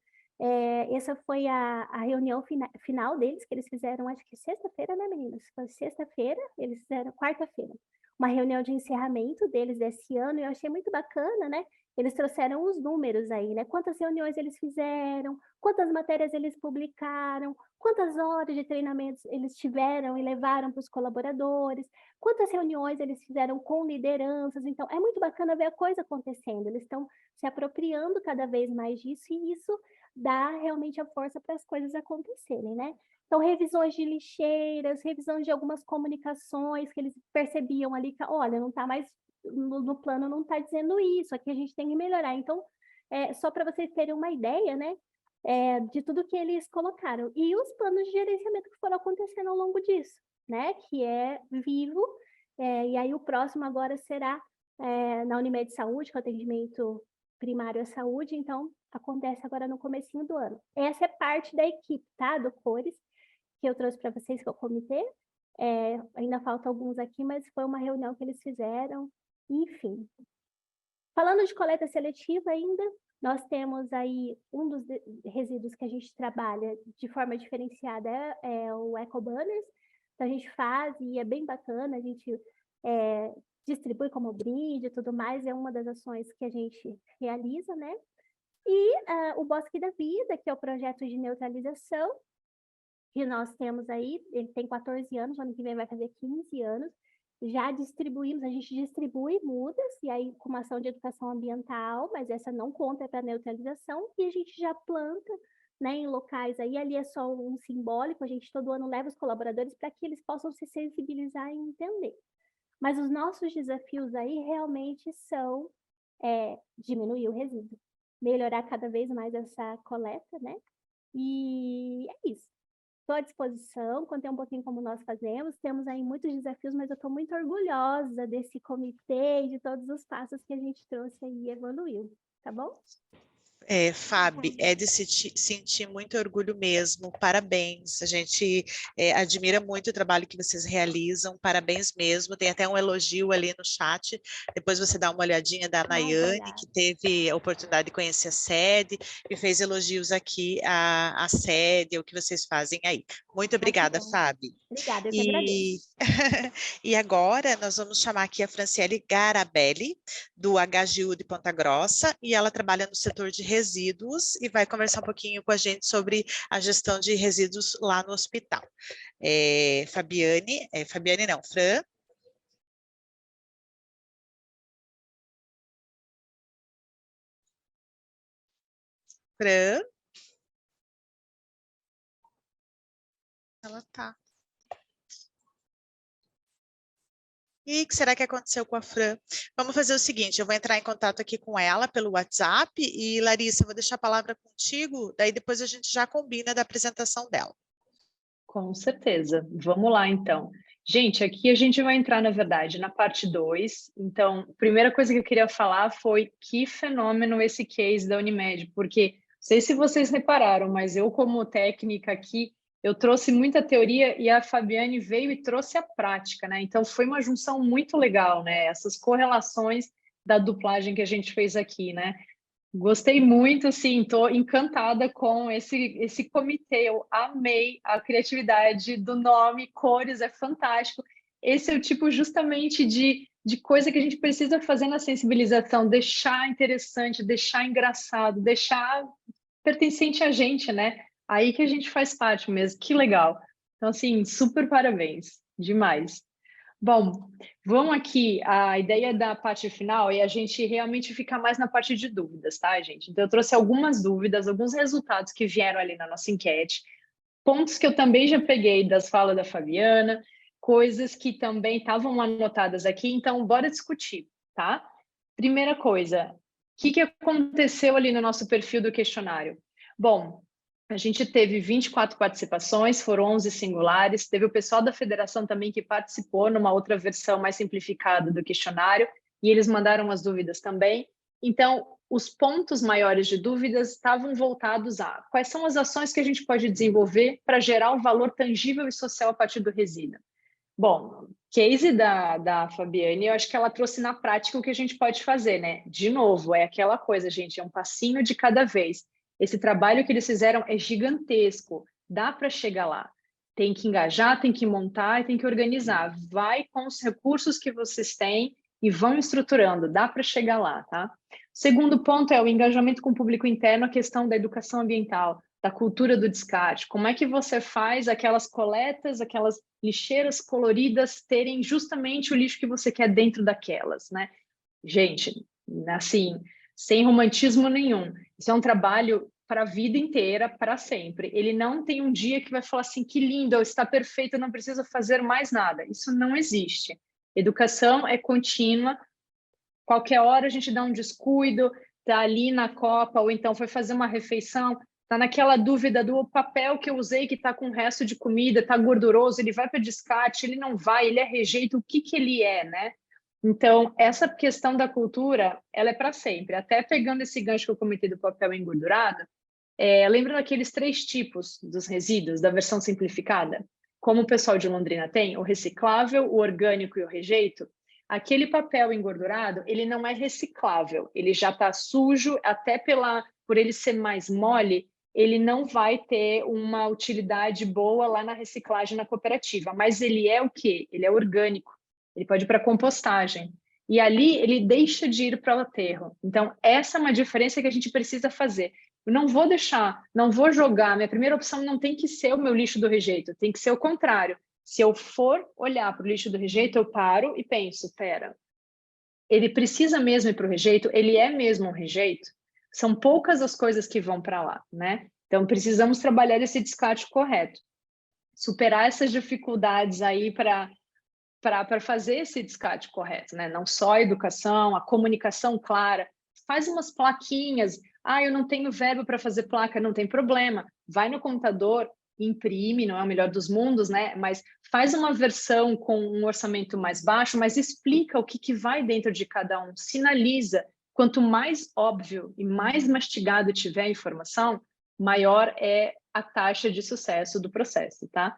essa foi a reunião final deles, que eles fizeram, acho que sexta-feira, né, meninas? Foi sexta-feira, eles fizeram quarta-feira. Uma reunião de encerramento deles desse ano, e eu achei muito bacana, né? Eles trouxeram os números aí, né? Quantas reuniões eles fizeram, quantas matérias eles publicaram, quantas horas de treinamentos eles tiveram e levaram para os colaboradores, quantas reuniões eles fizeram com lideranças. Então, é muito bacana ver a coisa acontecendo. Eles estão se apropriando cada vez mais disso, e isso dá realmente a força para as coisas acontecerem, né? Então, revisões de lixeiras, revisões de algumas comunicações que eles percebiam ali que, olha, não está mais no plano, não está dizendo isso, aqui a gente tem que melhorar. Então, só para vocês terem uma ideia, né, de tudo que eles colocaram. E os planos de gerenciamento que foram acontecendo ao longo disso, né, que é vivo, E aí o próximo agora será na Unimed Saúde, que é o atendimento primário à saúde, então acontece agora no comecinho do ano. Essa é parte da equipe, tá? Do Cores, que eu trouxe para vocês, que é o comitê. Ainda falta alguns aqui, mas foi uma reunião que eles fizeram, enfim. Falando de coleta seletiva ainda, nós temos aí um dos resíduos que a gente trabalha de forma diferenciada, é o EcoBanners. Então, a gente faz e é bem bacana, a gente distribui como brinde e tudo mais, é uma das ações que a gente realiza, né? E o Bosque da Vida, que é o projeto de neutralização, que nós temos aí, ele tem 14 anos, ano que vem vai fazer 15 anos, já distribuímos, a gente distribui mudas, e aí com uma ação de educação ambiental, mas essa não conta para neutralização, e a gente já planta, né, em locais aí, ali é só um simbólico, a gente todo ano leva os colaboradores para que eles possam se sensibilizar e entender. Mas os nossos desafios aí realmente são diminuir o resíduo, melhorar cada vez mais essa coleta, né? E é isso. Estou à disposição, contei um pouquinho como nós fazemos, temos aí muitos desafios, mas eu estou muito orgulhosa desse comitê e de todos os passos que a gente trouxe aí e evoluiu, tá bom? Fábio, é de se sentir muito orgulho mesmo, parabéns, a gente admira muito o trabalho que vocês realizam, parabéns mesmo, tem até um elogio ali no chat, depois você dá uma olhadinha da Nayane, que teve a oportunidade de conhecer a sede, e fez elogios aqui à sede, o que vocês fazem aí. Muito obrigada, Fábio. Obrigada, eu que agradeço. E agora nós vamos chamar aqui a Franciele Garabelli, do HGU de Ponta Grossa, e ela trabalha no setor de resíduos e vai conversar um pouquinho com a gente sobre a gestão de resíduos lá no hospital. Fabiane não, Fran. Fran. Ela tá. E o que será que aconteceu com a Fran? Vamos fazer o seguinte, eu vou entrar em contato aqui com ela pelo WhatsApp e, Larissa, eu vou deixar a palavra contigo, daí depois a gente já combina da apresentação dela. Com certeza. Vamos lá, então. Gente, aqui a gente vai entrar, na verdade, na parte 2. Então, a primeira coisa que eu queria falar foi que fenômeno esse case da Unimed, porque, não sei se vocês repararam, mas eu, como técnica aqui, eu trouxe muita teoria e a Fabiane veio e trouxe a prática, né? Então, foi uma junção muito legal, né? Essas correlações da duplagem que a gente fez aqui, né? Gostei muito, assim, estou encantada com esse comitê, eu amei a criatividade do nome, cores, é fantástico. Esse é o tipo justamente de coisa que a gente precisa fazer na sensibilização, deixar interessante, deixar engraçado, deixar pertencente a gente, né? Aí que a gente faz parte mesmo, que legal. Então, assim, super parabéns, demais. Bom, vamos aqui, a ideia da parte final é a gente realmente ficar mais na parte de dúvidas, tá, gente? Então, eu trouxe algumas dúvidas, alguns resultados que vieram ali na nossa enquete, pontos que eu também já peguei das falas da Fabiana, coisas que também estavam anotadas aqui, então, bora discutir, tá? Primeira coisa, o que aconteceu ali no nosso perfil do questionário? Bom, a gente teve 24 participações, foram 11 singulares, teve o pessoal da federação também que participou numa outra versão mais simplificada do questionário, e eles mandaram as dúvidas também. Então, os pontos maiores de dúvidas estavam voltados a quais são as ações que a gente pode desenvolver para gerar um valor tangível e social a partir do resíduo. Bom, case da Fabiane, eu acho que ela trouxe na prática o que a gente pode fazer, né? De novo, é aquela coisa, gente, é um passinho de cada vez. Esse trabalho que eles fizeram é gigantesco, dá para chegar lá. Tem que engajar, tem que montar e tem que organizar. Vai com os recursos que vocês têm e vão estruturando, dá para chegar lá, tá? Segundo ponto é o engajamento com o público interno, a questão da educação ambiental, da cultura do descarte. Como é que você faz aquelas coletas, aquelas lixeiras coloridas terem justamente o lixo que você quer dentro daquelas, né? Gente, assim, sem romantismo nenhum. Isso é um trabalho para a vida inteira, para sempre. Ele não tem um dia que vai falar assim, que lindo, está perfeito, eu não preciso fazer mais nada. Isso não existe. Educação é contínua. Qualquer hora a gente dá um descuido, está ali na copa, ou então foi fazer uma refeição, está naquela dúvida do papel que eu usei que está com resto de comida, está gorduroso, ele vai para descarte, ele não vai, ele é rejeito, o que ele é, né? Então, essa questão da cultura, ela é para sempre. Até pegando esse gancho que eu comentei do papel engordurado, lembra daqueles 3 tipos dos resíduos, da versão simplificada? Como o pessoal de Londrina tem, o reciclável, o orgânico e o rejeito, aquele papel engordurado, ele não é reciclável, ele já está sujo, até por ele ser mais mole, ele não vai ter uma utilidade boa lá na reciclagem na cooperativa, mas ele é o quê? Ele é orgânico, ele pode ir para compostagem, e ali ele deixa de ir para o aterro. Então, essa é uma diferença que a gente precisa fazer. Eu não vou deixar, não vou jogar, minha primeira opção não tem que ser o meu lixo do rejeito, tem que ser o contrário. Se eu for olhar para o lixo do rejeito, eu paro e penso, pera, ele precisa mesmo ir para o rejeito? Ele é mesmo um rejeito? São poucas as coisas que vão para lá, né? Então, precisamos trabalhar esse descarte correto. Superar essas dificuldades aí para fazer esse descarte correto, né? Não só a educação, a comunicação clara. Faz umas plaquinhas. Eu não tenho verbo para fazer placa, não tem problema. Vai no computador, imprime, não é o melhor dos mundos, né? Mas faz uma versão com um orçamento mais baixo, mas explica o que vai dentro de cada um, sinaliza. Quanto mais óbvio e mais mastigado tiver a informação, maior é a taxa de sucesso do processo, tá?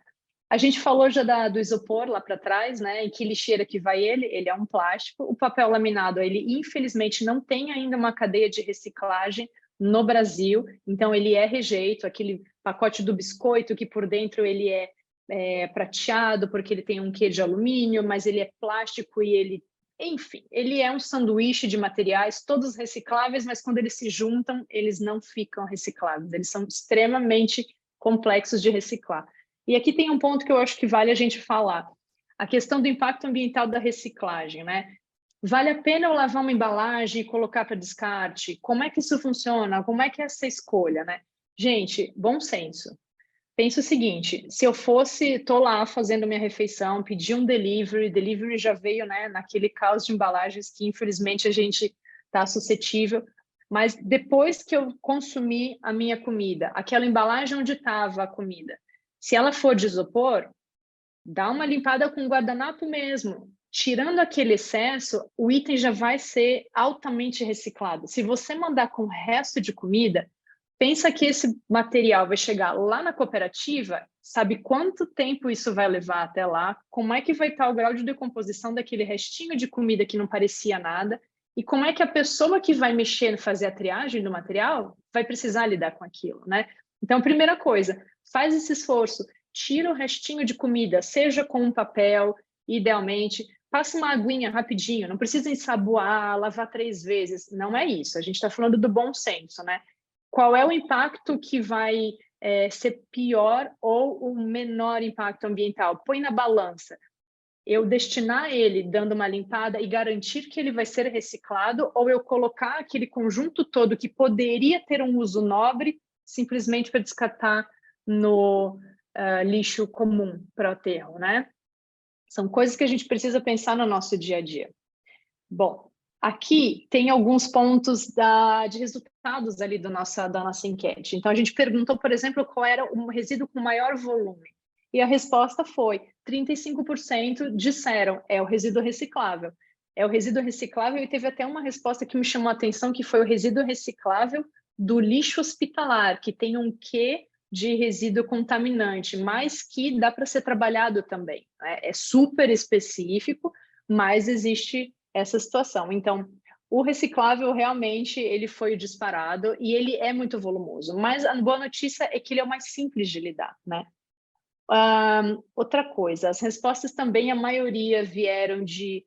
A gente falou já do isopor lá para trás, né? Em que lixeira que vai ele? Ele é um plástico. O papel laminado, ele infelizmente não tem ainda uma cadeia de reciclagem no Brasil, então ele é rejeito, aquele pacote do biscoito que por dentro ele é prateado porque ele tem um quê de alumínio, mas ele é plástico e ele, enfim, ele é um sanduíche de materiais, todos recicláveis, mas quando eles se juntam, eles não ficam recicláveis, eles são extremamente complexos de reciclar. E aqui tem um ponto que eu acho que vale a gente falar, a questão do impacto ambiental da reciclagem, né? Vale a pena eu lavar uma embalagem e colocar para descarte? Como é que isso funciona? Como é que é essa escolha, né? Gente, bom senso. Pensa o seguinte, se eu tô lá fazendo minha refeição, pedi um delivery já veio, né, naquele caos de embalagens que infelizmente a gente está suscetível, mas depois que eu consumi a minha comida, aquela embalagem onde estava a comida, se ela for de isopor, dá uma limpada com guardanapo mesmo. Tirando aquele excesso, o item já vai ser altamente reciclado. Se você mandar com o resto de comida, pensa que esse material vai chegar lá na cooperativa, sabe quanto tempo isso vai levar até lá, como é que vai estar o grau de decomposição daquele restinho de comida que não parecia nada, e como é que a pessoa que vai mexer e fazer a triagem do material vai precisar lidar com aquilo, né? Então, primeira coisa, faz esse esforço, tira o restinho de comida, seja com um papel, idealmente, passa uma aguinha rapidinho, não precisa ensaboar, lavar 3 vezes, não é isso, a gente está falando do bom senso, né? Qual é o impacto que vai ser pior ou o menor impacto ambiental? Põe na balança. Eu destinar ele dando uma limpada e garantir que ele vai ser reciclado, ou eu colocar aquele conjunto todo que poderia ter um uso nobre simplesmente para descartar no lixo comum para o aterro, né? São coisas que a gente precisa pensar no nosso dia a dia. Bom, aqui tem alguns pontos de resultados ali da nossa enquete. Então, a gente perguntou, por exemplo, qual era o resíduo com maior volume. E a resposta foi 35% disseram é o resíduo reciclável. É o resíduo reciclável e teve até uma resposta que me chamou a atenção, que foi o resíduo reciclável do lixo hospitalar, que tem um quê de resíduo contaminante, mas que dá para ser trabalhado também, né? É super específico, mas existe essa situação. Então, o reciclável realmente ele foi disparado e ele é muito volumoso, mas a boa notícia é que ele é o mais simples de lidar, né? Outra coisa, as respostas também, a maioria vieram de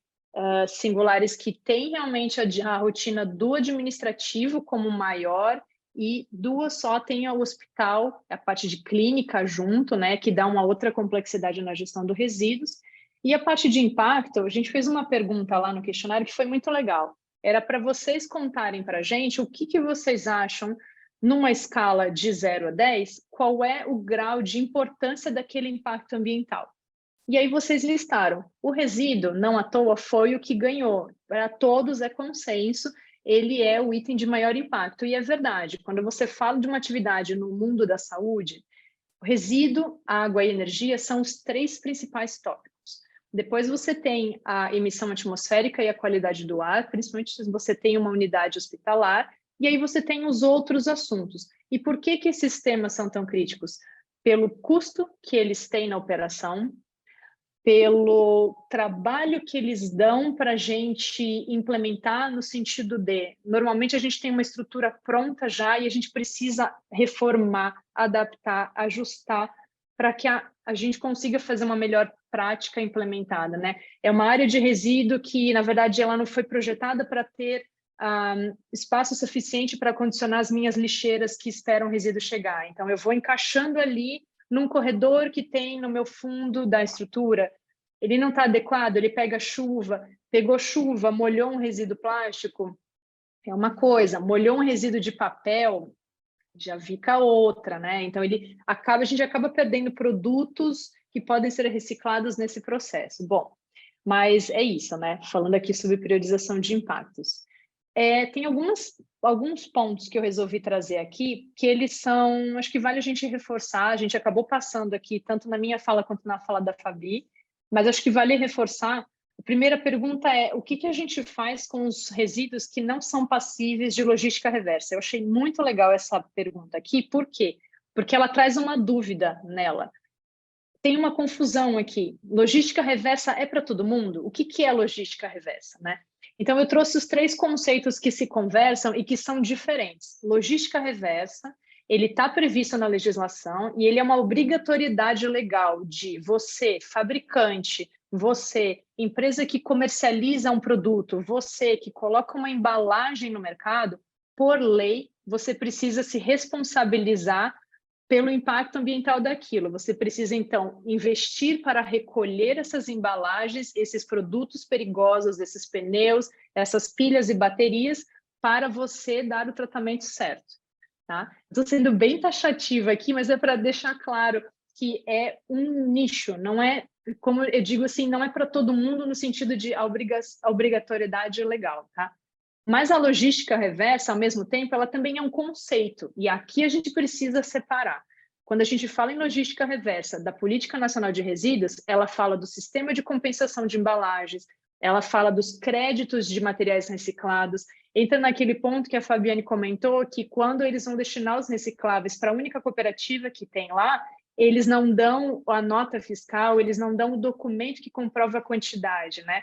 singulares que têm realmente a rotina do administrativo como maior e 2 só tem o hospital, a parte de clínica junto, né, que dá uma outra complexidade na gestão dos resíduos. E a parte de impacto, a gente fez uma pergunta lá no questionário que foi muito legal. Era para vocês contarem para a gente o que vocês acham, numa escala de 0 a 10, qual é o grau de importância daquele impacto ambiental. E aí vocês listaram. O resíduo, não à toa, foi o que ganhou. Para todos é consenso. ele é o item de maior impacto. E é verdade, quando você fala de uma atividade no mundo da saúde, o resíduo, água e energia são os 3 principais tópicos. Depois você tem a emissão atmosférica e a qualidade do ar, principalmente se você tem uma unidade hospitalar, e aí você tem os outros assuntos. E por que esses temas são tão críticos? Pelo custo que eles têm na operação, pelo trabalho que eles dão para a gente implementar no sentido de, normalmente a gente tem uma estrutura pronta já e a gente precisa reformar, adaptar, ajustar para que a gente consiga fazer uma melhor prática implementada, né? É uma área de resíduo que, na verdade, ela não foi projetada para ter espaço suficiente para condicionar as minhas lixeiras que esperam o resíduo chegar. Então, eu vou encaixando ali num corredor que tem no meu fundo da estrutura. Ele não está adequado, ele pega chuva, pegou chuva, molhou um resíduo plástico, é uma coisa, molhou um resíduo de papel, já fica outra, né? Então, a gente acaba perdendo produtos que podem ser reciclados nesse processo. Bom, mas é isso, né? Falando aqui sobre priorização de impactos. Tem alguns pontos que eu resolvi trazer aqui, que eles são, acho que vale a gente reforçar, a gente acabou passando aqui, tanto na minha fala quanto na fala da Fabi, mas acho que vale reforçar. A primeira pergunta é, o que a gente faz com os resíduos que não são passíveis de logística reversa? Eu achei muito legal essa pergunta aqui, por quê? Porque ela traz uma dúvida nela. Tem uma confusão aqui. Logística reversa é para todo mundo? O que é logística reversa, né? Então, eu trouxe os 3 conceitos que se conversam e que são diferentes. Logística reversa, ele está previsto na legislação e ele é uma obrigatoriedade legal de você, fabricante, você, empresa que comercializa um produto, você que coloca uma embalagem no mercado, por lei, você precisa se responsabilizar pelo impacto ambiental daquilo. Você precisa, então, investir para recolher essas embalagens, esses produtos perigosos, esses pneus, essas pilhas e baterias, para você dar o tratamento certo. Tá? Estou sendo bem taxativa aqui, mas é para deixar claro que é um nicho, não é, como eu digo assim, não é para todo mundo no sentido de obrigatoriedade legal, tá? Mas a logística reversa, ao mesmo tempo, ela também é um conceito, e aqui a gente precisa separar. Quando a gente fala em logística reversa da Política Nacional de Resíduos, ela fala do sistema de compensação de embalagens, ela fala dos créditos de materiais reciclados, entra naquele ponto que a Fabiane comentou, que quando eles vão destinar os recicláveis para a única cooperativa que tem lá, eles não dão a nota fiscal, eles não dão o documento que comprova a quantidade, né?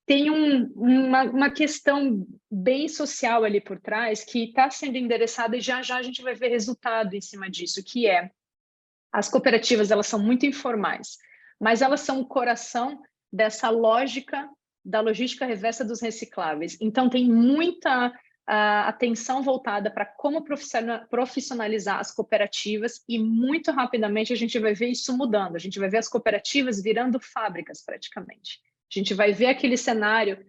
Tem uma questão bem social ali por trás que está sendo endereçada e já a gente vai ver resultado em cima disso, que é as cooperativas, elas são muito informais, mas elas são o coração dessa lógica da logística reversa dos recicláveis. Então, tem muita atenção voltada para como profissionalizar as cooperativas e muito rapidamente a gente vai ver isso mudando, a gente vai ver as cooperativas virando fábricas praticamente. A gente vai ver aquele cenário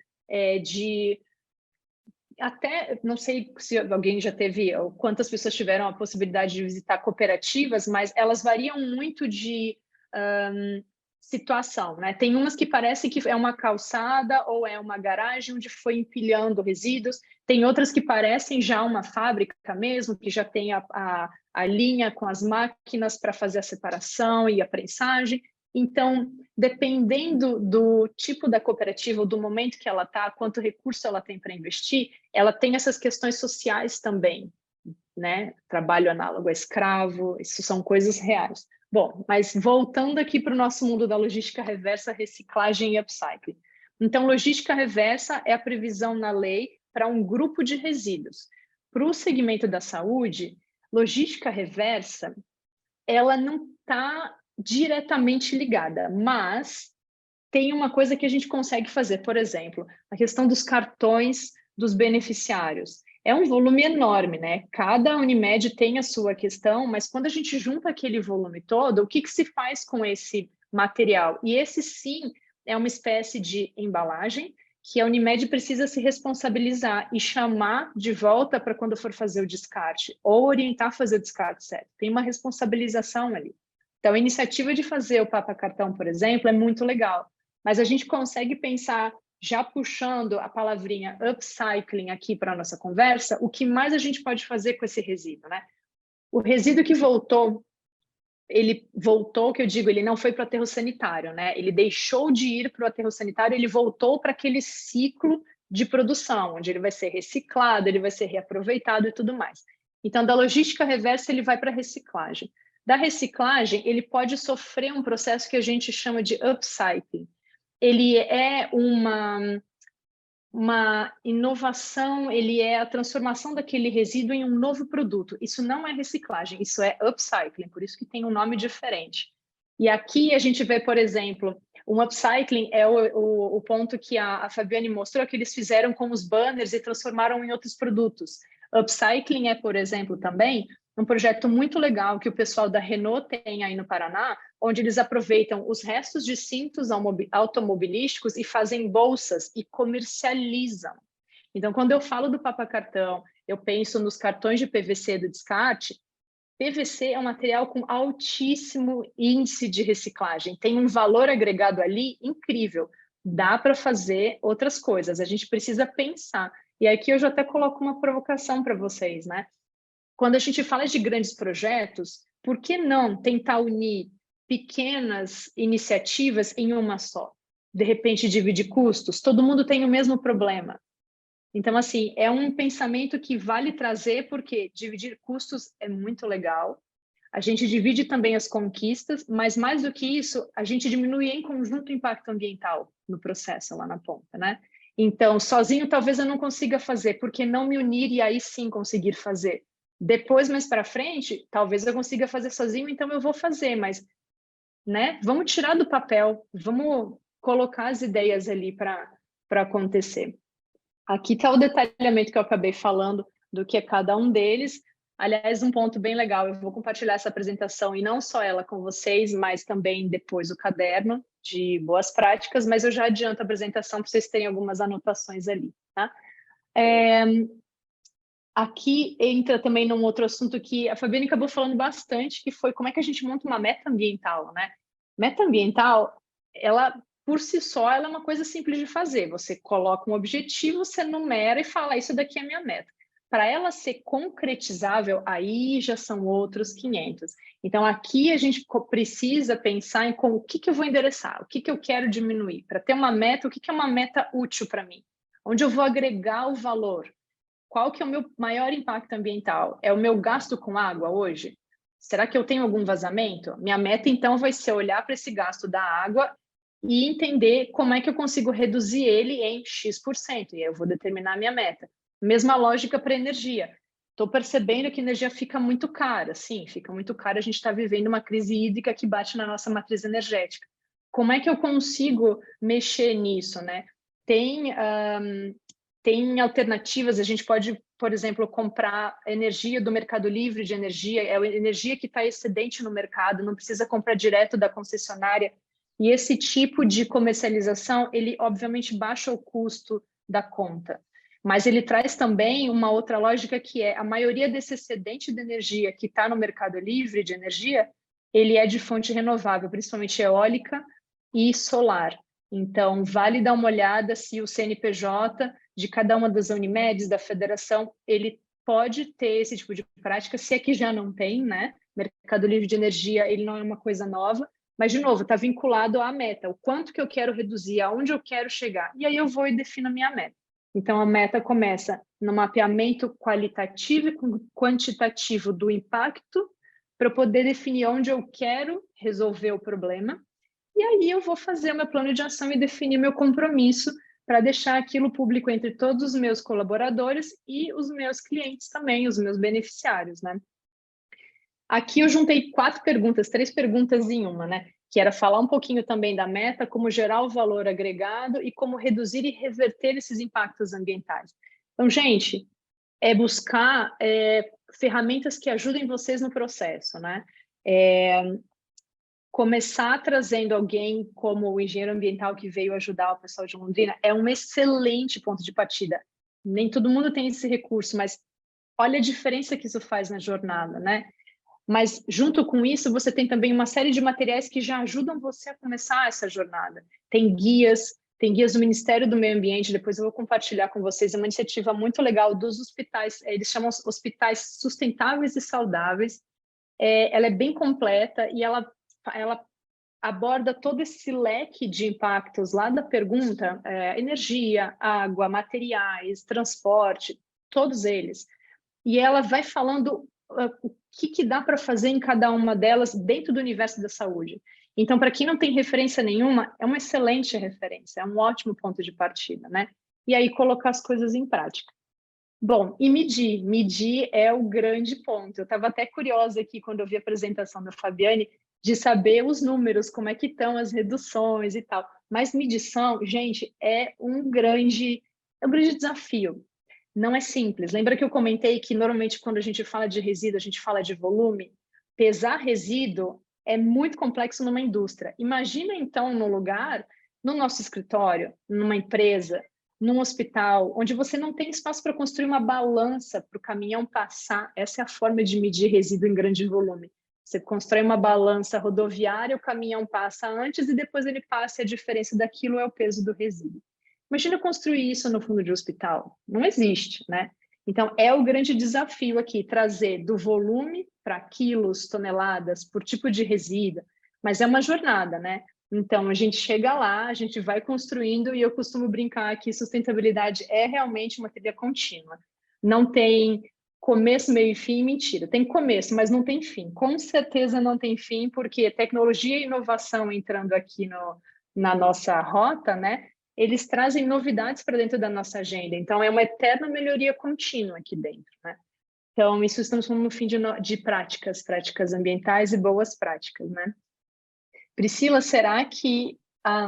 de... Até, não sei se alguém já teve, ou quantas pessoas tiveram a possibilidade de visitar cooperativas, mas elas variam muito de situação, né? Tem umas que parecem que é uma calçada ou é uma garagem onde foi empilhando resíduos, tem outras que parecem já uma fábrica mesmo, que já tem a linha com as máquinas para fazer a separação e a prensagem. Então, dependendo do tipo da cooperativa, ou do momento que ela está, quanto recurso ela tem para investir, ela tem essas questões sociais também, né? Trabalho análogo a escravo, isso são coisas reais. Bom, mas voltando aqui para o nosso mundo da logística reversa, reciclagem e upcycling. Então, logística reversa é a previsão na lei para um grupo de resíduos. Para o segmento da saúde, logística reversa, ela não está diretamente ligada, mas tem uma coisa que a gente consegue fazer, por exemplo, a questão dos cartões dos beneficiários. É um volume enorme, né? Cada Unimed tem a sua questão, mas quando a gente junta aquele volume todo, o que se faz com esse material? E esse, sim, é uma espécie de embalagem que a Unimed precisa se responsabilizar e chamar de volta para quando for fazer o descarte, ou orientar a fazer o descarte certo. Tem uma responsabilização ali. Então, a iniciativa de fazer o Papa Cartão, por exemplo, é muito legal, mas a gente consegue pensar já puxando a palavrinha upcycling aqui para a nossa conversa, o que mais a gente pode fazer com esse resíduo, né? O resíduo que voltou, que eu digo, ele não foi para o aterro sanitário, né? Ele deixou de ir para o aterro sanitário, ele voltou para aquele ciclo de produção, onde ele vai ser reciclado, ele vai ser reaproveitado e tudo mais. Então, da logística reversa, ele vai para a reciclagem. Da reciclagem, ele pode sofrer um processo que a gente chama de upcycling. Ele é uma inovação, ele é a transformação daquele resíduo em um novo produto. Isso não é reciclagem, isso é upcycling, por isso que tem um nome diferente. E aqui a gente vê, por exemplo, um upcycling é o ponto que a Fabiane mostrou, que eles fizeram com os banners e transformaram em outros produtos. Upcycling é, por exemplo, também um projeto muito legal que o pessoal da Renault tem aí no Paraná, onde eles aproveitam os restos de cintos automobilísticos e fazem bolsas e comercializam. Então, quando eu falo do papacartão, eu penso nos cartões de PVC do descarte. PVC é um material com altíssimo índice de reciclagem, tem um valor agregado ali incrível. Dá para fazer outras coisas, a gente precisa pensar. E aqui eu já até coloco uma provocação para vocês, né? Quando a gente fala de grandes projetos, por que não tentar unir pequenas iniciativas em uma só? De repente, dividir custos, todo mundo tem o mesmo problema. Então, assim, é um pensamento que vale trazer, porque dividir custos é muito legal. A gente divide também as conquistas, mas mais do que isso, a gente diminui em conjunto o impacto ambiental no processo lá na ponta, né? Então, sozinho talvez eu não consiga fazer, porque não me unir e aí sim conseguir fazer. Depois, mais para frente, talvez eu consiga fazer sozinho, então eu vou fazer, mas, né? Vamos tirar do papel, vamos colocar as ideias ali para acontecer. Aqui está o detalhamento que eu acabei falando do que é cada um deles. Aliás, um ponto bem legal, eu vou compartilhar essa apresentação e não só ela com vocês, mas também depois o caderno de boas práticas, mas eu já adianto a apresentação para vocês terem algumas anotações ali, tá? Aqui entra também num outro assunto que a Fabiane acabou falando bastante, que foi como é que a gente monta uma meta ambiental, né? Meta ambiental, ela por si só, ela é uma coisa simples de fazer. Você coloca um objetivo, você numera e fala, isso daqui é a minha meta. Para ela ser concretizável, aí já são outros 500. Então, aqui a gente precisa pensar em o que eu vou endereçar, o que eu quero diminuir. Para ter uma meta, o que é uma meta útil para mim? Onde eu vou agregar o valor? Qual que é o meu maior impacto ambiental? É o meu gasto com água hoje? Será que eu tenho algum vazamento? Minha meta, então, vai ser olhar para esse gasto da água e entender como é que eu consigo reduzir ele em X%. E aí eu vou determinar a minha meta. Mesma lógica para energia. Estou percebendo que a energia fica muito cara. Sim, fica muito cara. A gente está vivendo uma crise hídrica que bate na nossa matriz energética. Como é que eu consigo mexer nisso, né? Tem alternativas, a gente pode, por exemplo, comprar energia do Mercado Livre de energia, é a energia que está excedente no mercado, não precisa comprar direto da concessionária. E esse tipo de comercialização, ele obviamente baixa o custo da conta, mas ele traz também uma outra lógica que é a maioria desse excedente de energia que está no Mercado Livre de energia, ele é de fonte renovável, principalmente eólica e solar. Então, vale dar uma olhada se o CNPJ de cada uma das Unimedes, da federação, ele pode ter esse tipo de prática, se é que já não tem, né? Mercado Livre de energia, ele não é uma coisa nova, mas, de novo, está vinculado à meta, o quanto que eu quero reduzir, aonde eu quero chegar. E aí eu vou e defino a minha meta. Então, a meta começa no mapeamento qualitativo e quantitativo do impacto, para eu poder definir onde eu quero resolver o problema. E aí eu vou fazer o meu plano de ação e definir meu compromisso para deixar aquilo público entre todos os meus colaboradores e os meus clientes também, os meus beneficiários, né? Aqui eu juntei 3 perguntas em uma, né? Que era falar um pouquinho também da meta, como gerar o valor agregado e como reduzir e reverter esses impactos ambientais. Então, gente, é buscar ferramentas que ajudem vocês no processo, né? Começar trazendo alguém como o engenheiro ambiental que veio ajudar o pessoal de Londrina é um excelente ponto de partida. Nem todo mundo tem esse recurso, mas olha a diferença que isso faz na jornada, né? Mas, junto com isso, você tem também uma série de materiais que já ajudam você a começar essa jornada. Tem guias, tem guias do Ministério do Meio Ambiente, depois eu vou compartilhar com vocês, é uma iniciativa muito legal dos hospitais, eles chamam hospitais sustentáveis e saudáveis. Ela é bem completa e ela aborda todo esse leque de impactos lá da pergunta, energia, água, materiais, transporte, todos eles. E ela vai falando o que dá para fazer em cada uma delas dentro do universo da saúde. Então, para quem não tem referência nenhuma, é uma excelente referência, é um ótimo ponto de partida, né? E aí colocar as coisas em prática. Bom, e medir é o grande ponto. Eu estava até curiosa aqui quando eu vi a apresentação da Fabiane de saber os números, como é que estão as reduções e tal. Mas medição, gente, é um grande desafio. Não é simples. Lembra que eu comentei que normalmente quando a gente fala de resíduo, a gente fala de volume? Pesar resíduo é muito complexo numa indústria. Imagina então no lugar, no nosso escritório, numa empresa, num hospital, onde você não tem espaço para construir uma balança para o caminhão passar. Essa é a forma de medir resíduo em grande volume. Você constrói uma balança rodoviária, o caminhão passa antes e depois ele passa e a diferença daquilo é o peso do resíduo. Imagina construir isso no fundo de hospital. Não existe, né? Então, é o grande desafio aqui, trazer do volume para quilos, toneladas, por tipo de resíduo, mas é uma jornada, né? Então, a gente chega lá, a gente vai construindo, e eu costumo brincar que sustentabilidade é realmente uma trilha contínua. Não tem começo, meio e fim, mentira. Tem começo, mas não tem fim. Com certeza não tem fim, porque tecnologia e inovação entrando aqui na nossa rota, né? Eles trazem novidades para dentro da nossa agenda. Então, é uma eterna melhoria contínua aqui dentro, né? Então, isso estamos falando no fim de práticas ambientais e boas práticas, né? Priscila, será que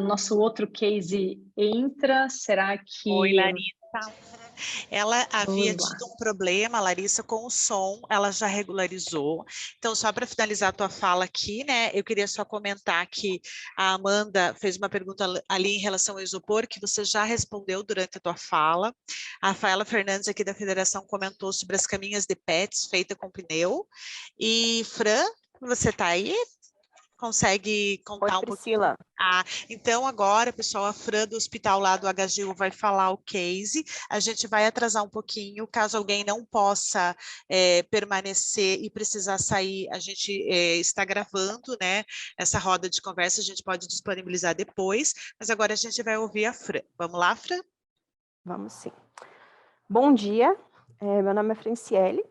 nosso outro case entra? Será que... Oi, Larissa. Ela havia tido um problema, Larissa, com o som, ela já regularizou. Então, só para finalizar a tua fala aqui, né, eu queria só comentar que a Amanda fez uma pergunta ali em relação ao isopor, que você já respondeu durante a tua fala. A Rafaela Fernandes, aqui da Federação, comentou sobre as caminhas de PETs feitas com pneu. E, Fran, você está aí? Consegue contar um Priscila. pouquinho? Então agora, pessoal, a Fran do hospital lá do HGU vai falar o case. A gente vai atrasar um pouquinho, caso alguém não possa permanecer e precisar sair, a gente está gravando, né, essa roda de conversa, a gente pode disponibilizar depois, mas agora a gente vai ouvir a Fran. Vamos lá, Fran? Vamos sim. Bom dia, meu nome é Franciele.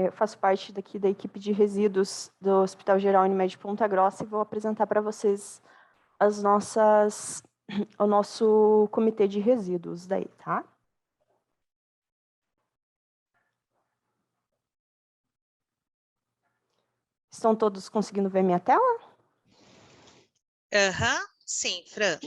Eu faço parte daqui da equipe de resíduos do Hospital Geral Unimed Ponta Grossa e vou apresentar para vocês o nosso comitê de resíduos daí, tá? Estão todos conseguindo ver minha tela? Sim, Fran.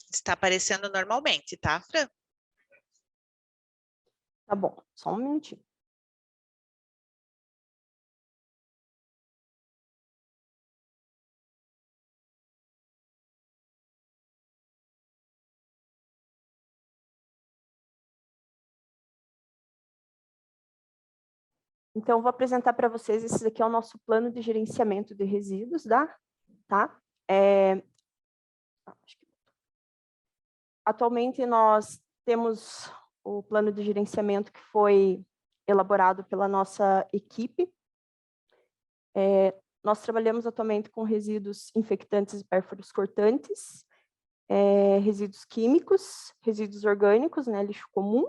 Está aparecendo normalmente, tá, Fran? Tá bom, só um minutinho. Então, eu vou apresentar para vocês, esse daqui é o nosso plano de gerenciamento de resíduos, tá? Atualmente, nós temos o plano de gerenciamento que foi elaborado pela nossa equipe. Nós trabalhamos atualmente com resíduos infectantes e pérfuros cortantes, resíduos químicos, resíduos orgânicos, né, lixo comum,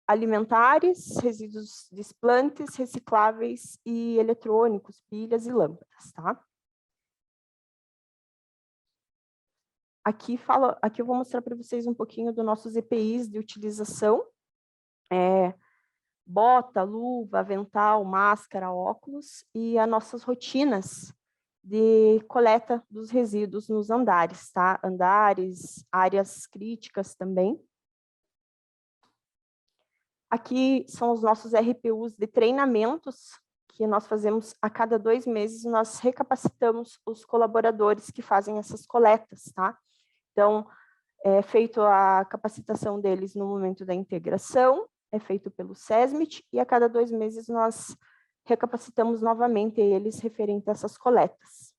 alimentares, resíduos desplantes, recicláveis e eletrônicos, pilhas e lâmpadas, tá? Aqui eu vou mostrar para vocês um pouquinho dos nossos EPIs de utilização. Bota, luva, avental, máscara, óculos e as nossas rotinas de coleta dos resíduos nos andares, tá? Andares, áreas críticas também. Aqui são os nossos RPUs de treinamentos que nós fazemos a cada 2 meses, nós recapacitamos os colaboradores que fazem essas coletas, tá? Então, É feito a capacitação deles no momento da integração, é feito pelo SESMIT, e a cada 2 meses nós recapacitamos novamente eles referente a essas coletas.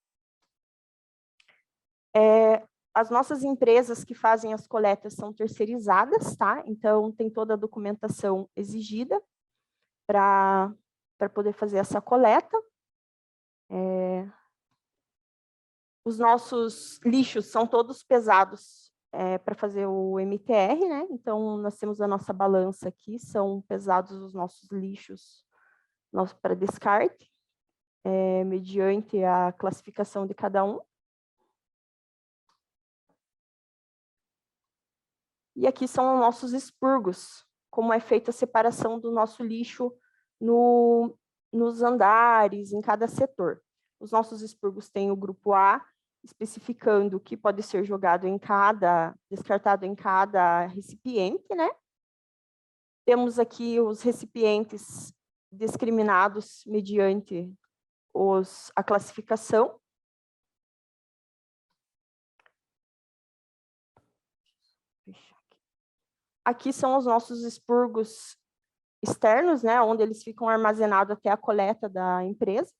As nossas empresas que fazem as coletas são terceirizadas, tá? Então, tem toda a documentação exigida para poder fazer essa coleta. Os nossos lixos são todos pesados para fazer o MTR, né? Então, nós temos a nossa balança aqui, são pesados os nossos lixos para descarte, mediante a classificação de cada um. E aqui são os nossos expurgos, como é feita a separação do nosso lixo nos andares, em cada setor. Os nossos expurgos têm o grupo A, especificando o que pode ser jogado descartado em cada recipiente, né? Temos aqui os recipientes discriminados mediante a classificação. Aqui são os nossos expurgos externos, né, onde eles ficam armazenados até a coleta da empresa.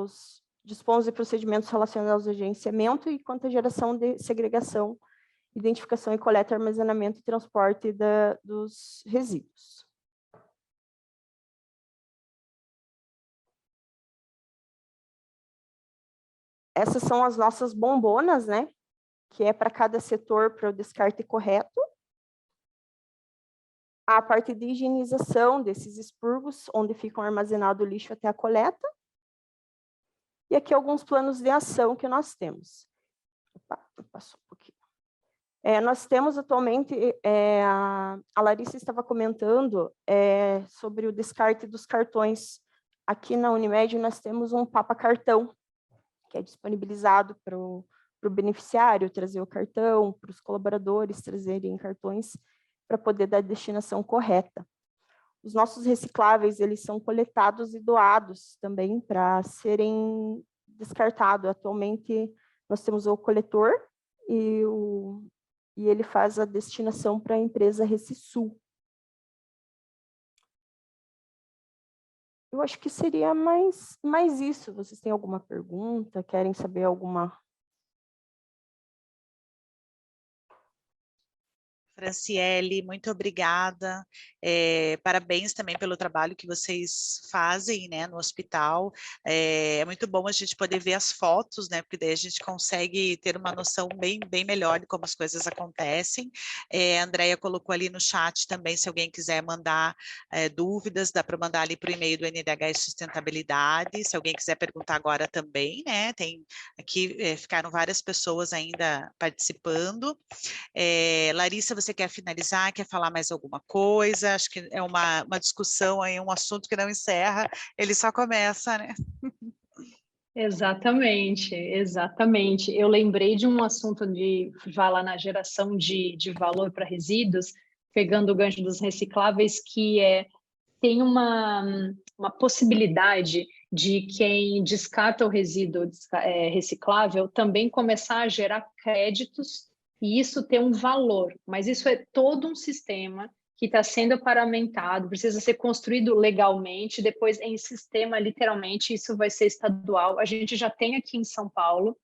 Os dispões de procedimentos relacionados ao agenciamento e quanto à geração de segregação, identificação e coleta, armazenamento e transporte dos resíduos. Essas são as nossas bombonas, né, que é para cada setor para o descarte correto. A parte de higienização desses expurgos, onde ficam armazenado o lixo até a coleta. E aqui alguns planos de ação que nós temos. Opa, passou um pouquinho. Nós temos atualmente, a Larissa estava comentando sobre o descarte dos cartões. Aqui na Unimed nós temos um Papa Cartão, que é disponibilizado para o beneficiário trazer o cartão, para os colaboradores trazerem cartões, para poder dar a destinação correta. Os nossos recicláveis, eles são coletados e doados também para serem descartados. Atualmente, nós temos o coletor e ele faz a destinação para a empresa Recisul. Eu acho que seria mais isso. Vocês têm alguma pergunta? Querem saber alguma... Franciele, muito obrigada. Parabéns também pelo trabalho que vocês fazem, né, no hospital. É muito bom a gente poder ver as fotos, né, porque daí a gente consegue ter uma noção bem melhor de como as coisas acontecem. A Andrea colocou ali no chat também, se alguém quiser mandar dúvidas, dá para mandar ali para o e-mail do NDH e Sustentabilidade. Se alguém quiser perguntar agora também, né, tem aqui, ficaram várias pessoas ainda participando. Larissa, você quer finalizar? Quer falar mais alguma coisa? Acho que é uma discussão aí, um assunto que não encerra, ele só começa, né? Exatamente, exatamente. Eu lembrei de um assunto de falar na geração de valor para resíduos, pegando o gancho dos recicláveis, que tem uma possibilidade de quem descarta o resíduo reciclável também começar a gerar créditos e isso ter um valor, mas isso é todo um sistema que está sendo paramentado, precisa ser construído legalmente, depois em sistema, literalmente, isso vai ser estadual. A gente já tem aqui em São Paulo,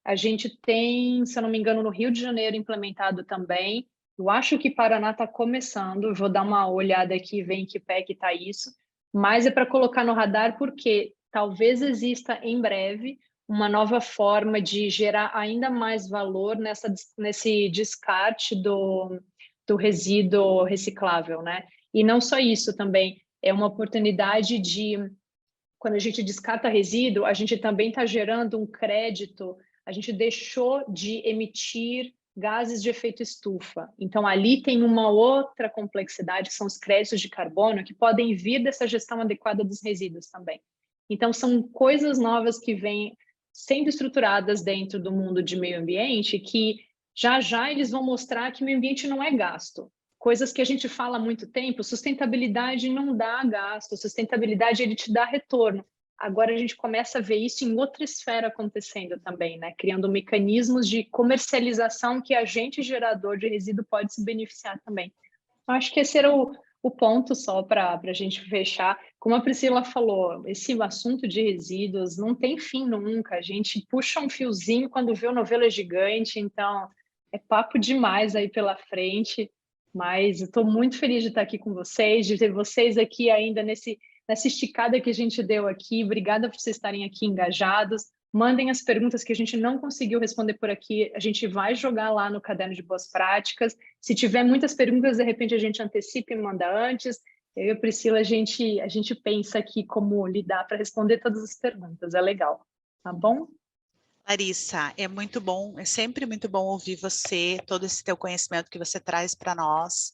a gente tem, se eu não me engano, no Rio de Janeiro implementado também. Eu acho que Paraná está começando, vou dar uma olhada aqui e ver em que pé que está isso, mas é para colocar no radar porque talvez exista em breve uma nova forma de gerar ainda mais valor nesse descarte do resíduo reciclável, né? E não só isso também, é uma oportunidade de, quando a gente descarta resíduo, a gente também está gerando um crédito, a gente deixou de emitir gases de efeito estufa. Então, ali tem uma outra complexidade, que são os créditos de carbono, que podem vir dessa gestão adequada dos resíduos também. Então, são coisas novas que vêm sendo estruturadas dentro do mundo de meio ambiente, que já eles vão mostrar que meio ambiente não é gasto. Coisas que a gente fala há muito tempo, sustentabilidade não dá gasto, sustentabilidade ele te dá retorno. agora a gente começa a ver isso em outra esfera acontecendo também, né? Criando mecanismos de comercialização que a gente, gerador de resíduo, pode se beneficiar também. Eu acho que esse era o ponto só para a gente fechar. Como a Priscila falou, esse assunto de resíduos não tem fim nunca. A gente puxa um fiozinho quando vê o novelo é gigante, então é papo demais aí pela frente. Mas eu estou muito feliz de estar aqui com vocês, de ter vocês aqui ainda nessa esticada que a gente deu aqui. Obrigada por vocês estarem aqui engajados. Mandem as perguntas que a gente não conseguiu responder por aqui, a gente vai jogar lá no caderno de boas práticas. Se tiver muitas perguntas, de repente a gente antecipa e manda antes. Eu e a Priscila, a gente pensa aqui como lidar para responder todas as perguntas, é legal, tá bom? Larissa, é muito bom, é sempre muito bom ouvir você, todo esse teu conhecimento que você traz para nós,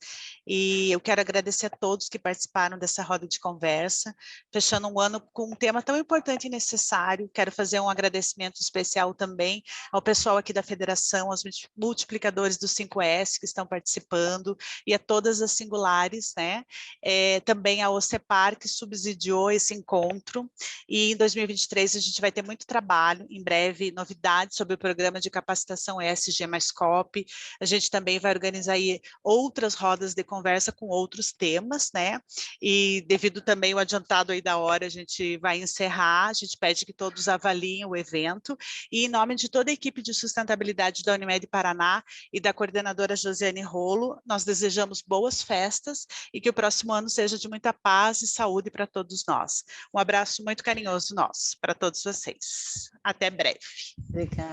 e eu quero agradecer a todos que participaram dessa roda de conversa, fechando um ano com um tema tão importante e necessário. Quero fazer um agradecimento especial também ao pessoal aqui da Federação, aos multiplicadores do 5S que estão participando, e a todas as singulares, né? Também a OCEPAR, que subsidiou esse encontro, e em 2023 a gente vai ter muito trabalho, em breve, novidades sobre o programa de capacitação ESG mais COP. A gente também vai organizar aí outras rodas de conversa com outros temas, né? E devido também ao adiantado aí da hora, a gente vai encerrar, a gente pede que todos avaliem o evento, e em nome de toda a equipe de sustentabilidade da Unimed Paraná e da coordenadora Josiane Rolo, nós desejamos boas festas e que o próximo ano seja de muita paz e saúde para todos nós. Um abraço muito carinhoso nosso para todos vocês. Até breve. Obrigada.